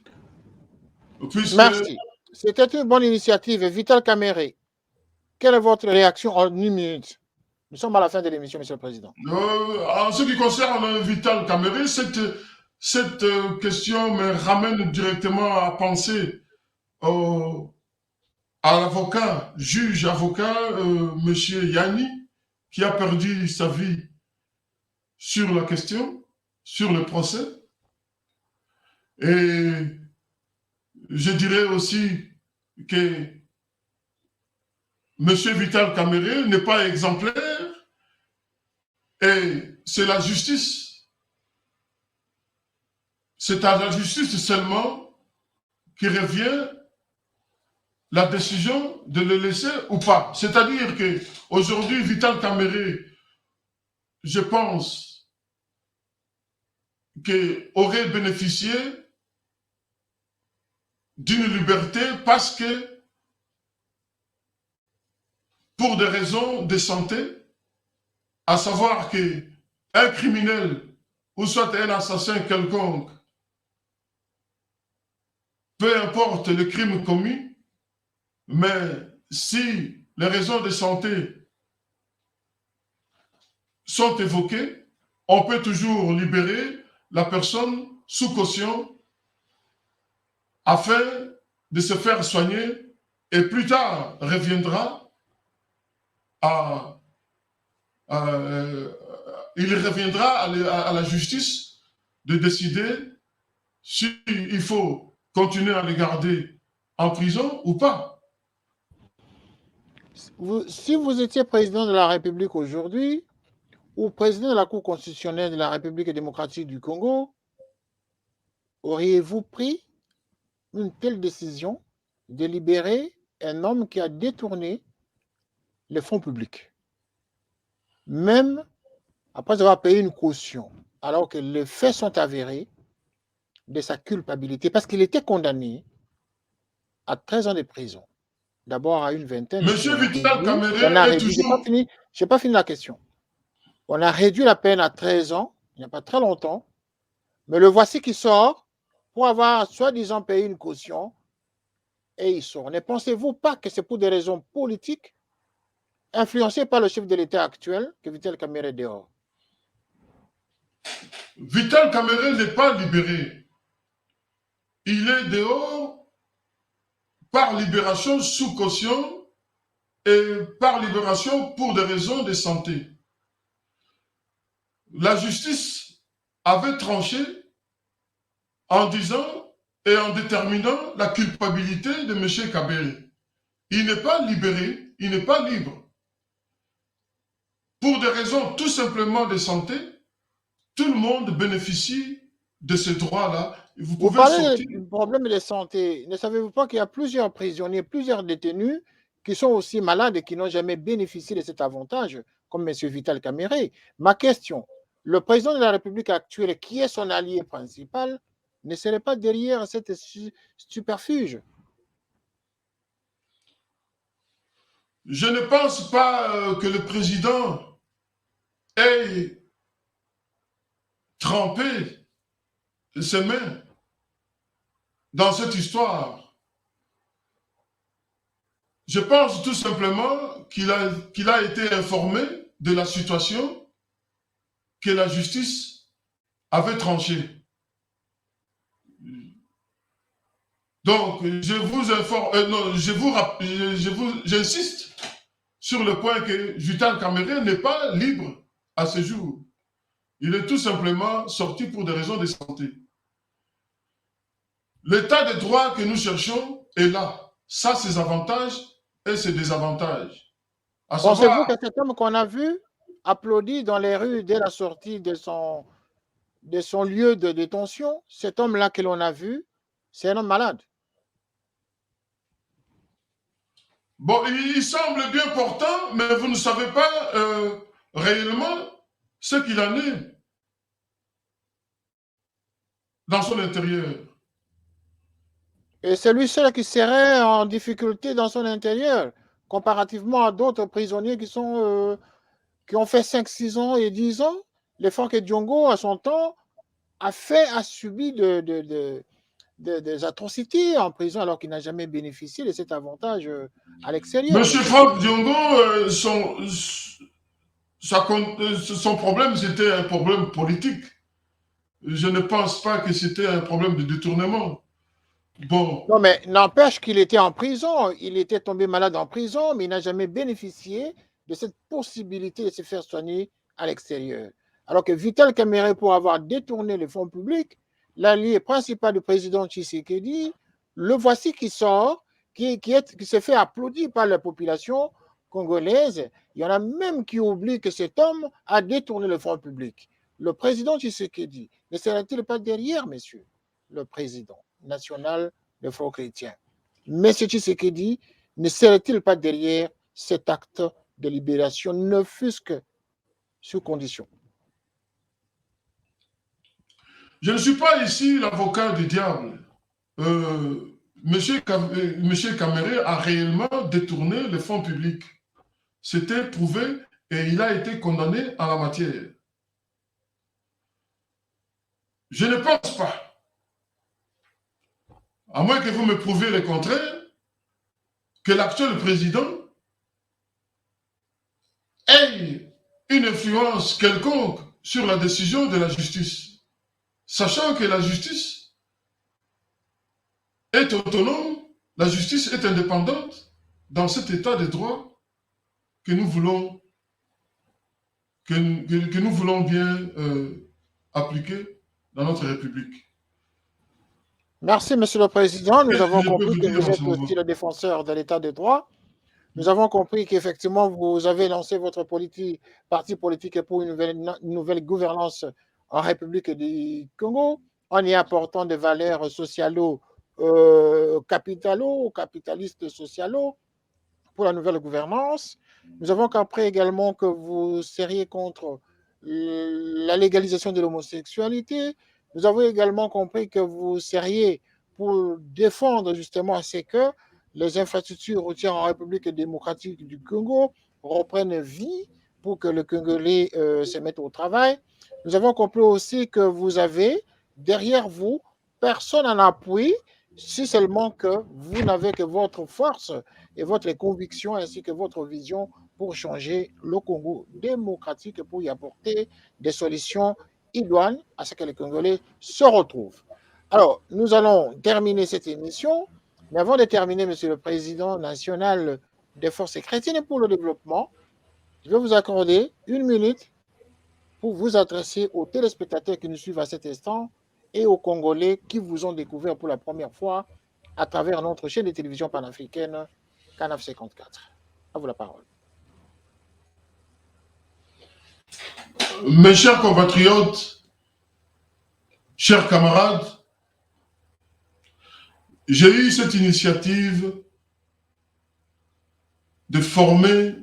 Merci. C'était une bonne initiative. Vital Kamerhe, quelle est votre réaction en 1 minute? Nous sommes à la fin de l'émission, Monsieur le Président. En ce qui concerne Vital Kamerhe, cette question me ramène directement à penser à l'avocat, juge-avocat, Monsieur Yanni, qui a perdu sa vie sur la question, sur le procès. Et je dirais aussi que Monsieur Vital Kamerhe n'est pas exemplaire et c'est la justice. C'est à la justice seulement qui revient la décision de le laisser ou pas. C'est-à-dire qu'aujourd'hui, Vital Kamerhe, je pense, aurait bénéficié d'une liberté parce que, pour des raisons de santé, à savoir qu'un criminel ou soit un assassin quelconque, peu importe le crime commis, mais si les raisons de santé sont évoquées, on peut toujours libérer la personne sous caution afin de se faire soigner et plus tard reviendra il reviendra à la justice de décider s'il faut continuer à le garder en prison ou pas. Si vous étiez président de la République aujourd'hui ou président de la Cour constitutionnelle de la République démocratique du Congo, auriez-vous pris une telle décision de libérer un homme qui a détourné les fonds publics, même après avoir payé une caution, alors que les faits sont avérés de sa culpabilité, parce qu'il était condamné à 13 ans de prison, d'abord à une vingtaine. Monsieur Vital Kamere On a est réduit, toujours... je n'ai pas fini la question. On a réduit la peine à 13 ans, il n'y a pas très longtemps, mais le voici qui sort pour avoir soi-disant payé une caution et il sort. Ne pensez-vous pas que c'est pour des raisons politiques influencées par le chef de l'État actuel que Vital Kamere est dehors? Vital Kamere n'est pas libéré. Il est dehors par libération sous caution et par libération pour des raisons de santé. La justice avait tranché en disant et en déterminant la culpabilité de M. Kabere. Il n'est pas libéré, il n'est pas libre. Pour des raisons tout simplement de santé, tout le monde bénéficie de ce droit-là. Vous parlez du problème de santé. Ne savez-vous pas qu'il y a plusieurs prisonniers, plusieurs détenus qui sont aussi malades et qui n'ont jamais bénéficié de cet avantage, comme M. Vital Kamere? Ma question, le président de la République actuelle, qui est son allié principal, ne serait pas derrière cette superfuge? Je ne pense pas que le président ait trempé ses mains dans cette histoire. Je pense tout simplement qu'il a été informé de la situation que la justice avait tranchée. Donc, je vous informe, non, j'insiste sur le point que Vital Kamere n'est pas libre à ce jour. Il est tout simplement sorti pour des raisons de santé. L'état de droit que nous cherchons est là. Ça, ses avantages et ses désavantages. Pensez-vous que cet homme qu'on a vu applaudi dans les rues dès la sortie de son lieu de détention, cet homme-là que l'on a vu, c'est un homme malade? Bon, il semble bien portant, mais vous ne savez pas réellement ce qu'il en est dans son intérieur. Et c'est lui seul qui serait en difficulté dans son intérieur, comparativement à d'autres prisonniers qui ont fait 5, 6 ans et 10 ans. Le Franck Diongo, à son temps, a subi des atrocités en prison alors qu'il n'a jamais bénéficié de cet avantage à l'extérieur. Monsieur Franck Diongo, son problème, c'était un problème politique. Je ne pense pas que c'était un problème de détournement. Bon. Non, mais n'empêche qu'il était en prison. Il était tombé malade en prison, mais il n'a jamais bénéficié de cette possibilité de se faire soigner à l'extérieur. Alors que Vital Kamere, pour avoir détourné les fonds publics, l'allié principal du président Tshisekedi, le voici qui sort, qui se fait applaudir par la population congolaise. Il y en a même qui oublient que cet homme a détourné le fonds public. Le président Tshisekedi ne serait-il pas derrière, messieurs, le président national des Frères chrétiens? Monsieur Tshisekedi ne serait-il pas derrière cet acte de libération, ne fût-ce que sous condition? Je ne suis pas ici l'avocat du diable. Monsieur Kamere a réellement détourné les fonds publics. C'était prouvé et il a été condamné en la matière. Je ne pense pas, à moins que vous me prouviez le contraire, que l'actuel président ait une influence quelconque sur la décision de la justice, sachant que la justice est autonome, la justice est indépendante dans cet état de droit que nous voulons, que nous voulons bien appliquer dans notre République. Merci, Monsieur le Président. Nous avons compris que vous êtes aussi le défenseur de l'état de droit. Nous avons compris qu'effectivement, vous avez lancé votre parti politique pour une nouvelle gouvernance en République du Congo, en y apportant des valeurs capitalistes socialo pour la nouvelle gouvernance. Nous avons compris également que vous seriez contre la légalisation de l'homosexualité. Nous avons également compris que vous seriez pour défendre justement ce que les infrastructures routières en République démocratique du Congo reprennent vie pour que le Congolais se mette au travail. Nous avons compris aussi que vous avez derrière vous personne en appui, si seulement que vous n'avez que votre force et votre conviction ainsi que votre vision pour changer le Congo démocratique et pour y apporter des solutions idoines à ce que les Congolais se retrouvent. Alors, nous allons terminer cette émission, mais avant de terminer, Monsieur le Président national des forces chrétiennes pour le développement, je vais vous accorder 1 minute pour vous adresser aux téléspectateurs qui nous suivent à cet instant et aux Congolais qui vous ont découvert pour la première fois à travers notre chaîne de télévision panafricaine Canaf 54. À vous la parole. Mes chers compatriotes, chers camarades, j'ai eu cette initiative de former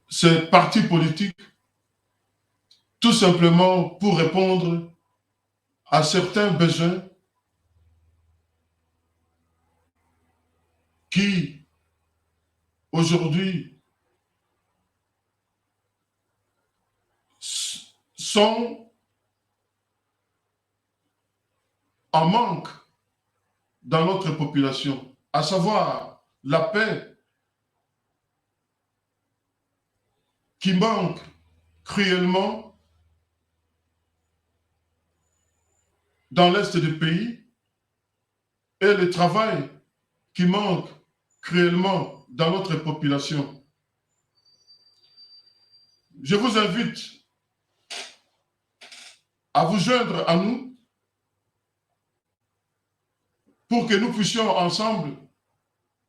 ces partis politiques tout simplement pour répondre à certains besoins qui, aujourd'hui, sont en manque dans notre population, à savoir la paix qui manque cruellement dans l'est du pays et le travail qui manque cruellement dans notre population. Je vous invite à vous joindre à nous pour que nous puissions ensemble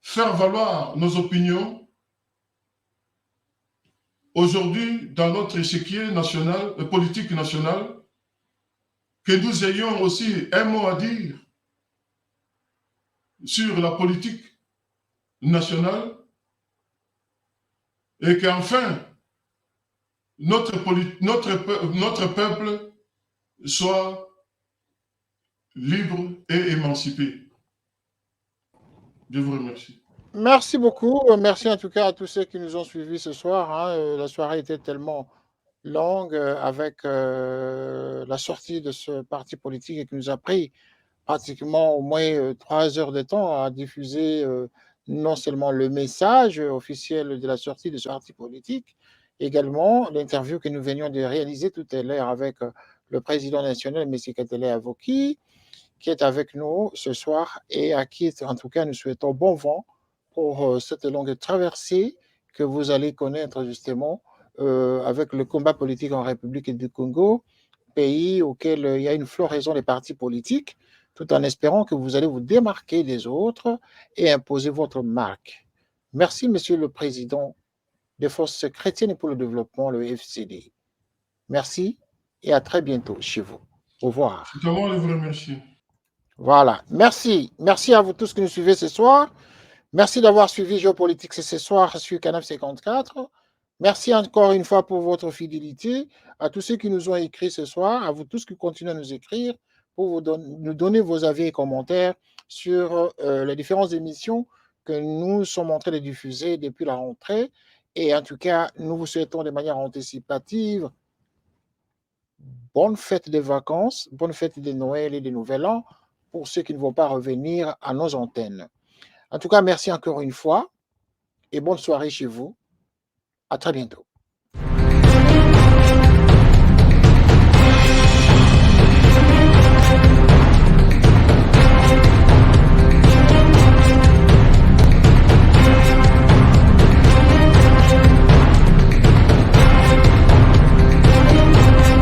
faire valoir nos opinions aujourd'hui dans notre échiquier national, politique national, que nous ayons aussi un mot à dire sur la politique nationale et qu'enfin notre peuple soit libre et émancipé. Je vous remercie. Merci beaucoup. Merci en tout cas à tous ceux qui nous ont suivis ce soir. Hein. La soirée était tellement longue avec la sortie de ce parti politique et qui nous a pris pratiquement au moins 3 heures de temps à diffuser non seulement le message officiel de la sortie de ce parti politique, également l'interview que nous venions de réaliser tout à l'heure avec le président national, M. Katele Avoki, qui est avec nous ce soir et à qui, en tout cas, nous souhaitons bon vent pour cette longue traversée que vous allez connaître justement avec le combat politique en République du Congo, pays auquel il y a une floraison des partis politiques, tout en espérant que vous allez vous démarquer des autres et imposer votre marque. Merci, Monsieur le Président des Forces chrétiennes pour le développement, le FCD. Merci et à très bientôt chez vous. Au revoir. C'est à moi de vous remercier. Voilà. Merci. Merci à vous tous qui nous suivez ce soir. Merci d'avoir suivi Géopolitique ce soir sur Canal 54. Merci encore une fois pour votre fidélité, à tous ceux qui nous ont écrit ce soir, à vous tous qui continuez à nous écrire pour nous donner vos avis et commentaires sur les différentes émissions que nous sommes en train de diffuser depuis la rentrée. Et en tout cas, nous vous souhaitons de manière anticipative bonne fête des vacances, bonne fête de Noël et de Nouvel An pour ceux qui ne vont pas revenir à nos antennes. En tout cas, merci encore une fois et bonne soirée chez vous. À très bientôt.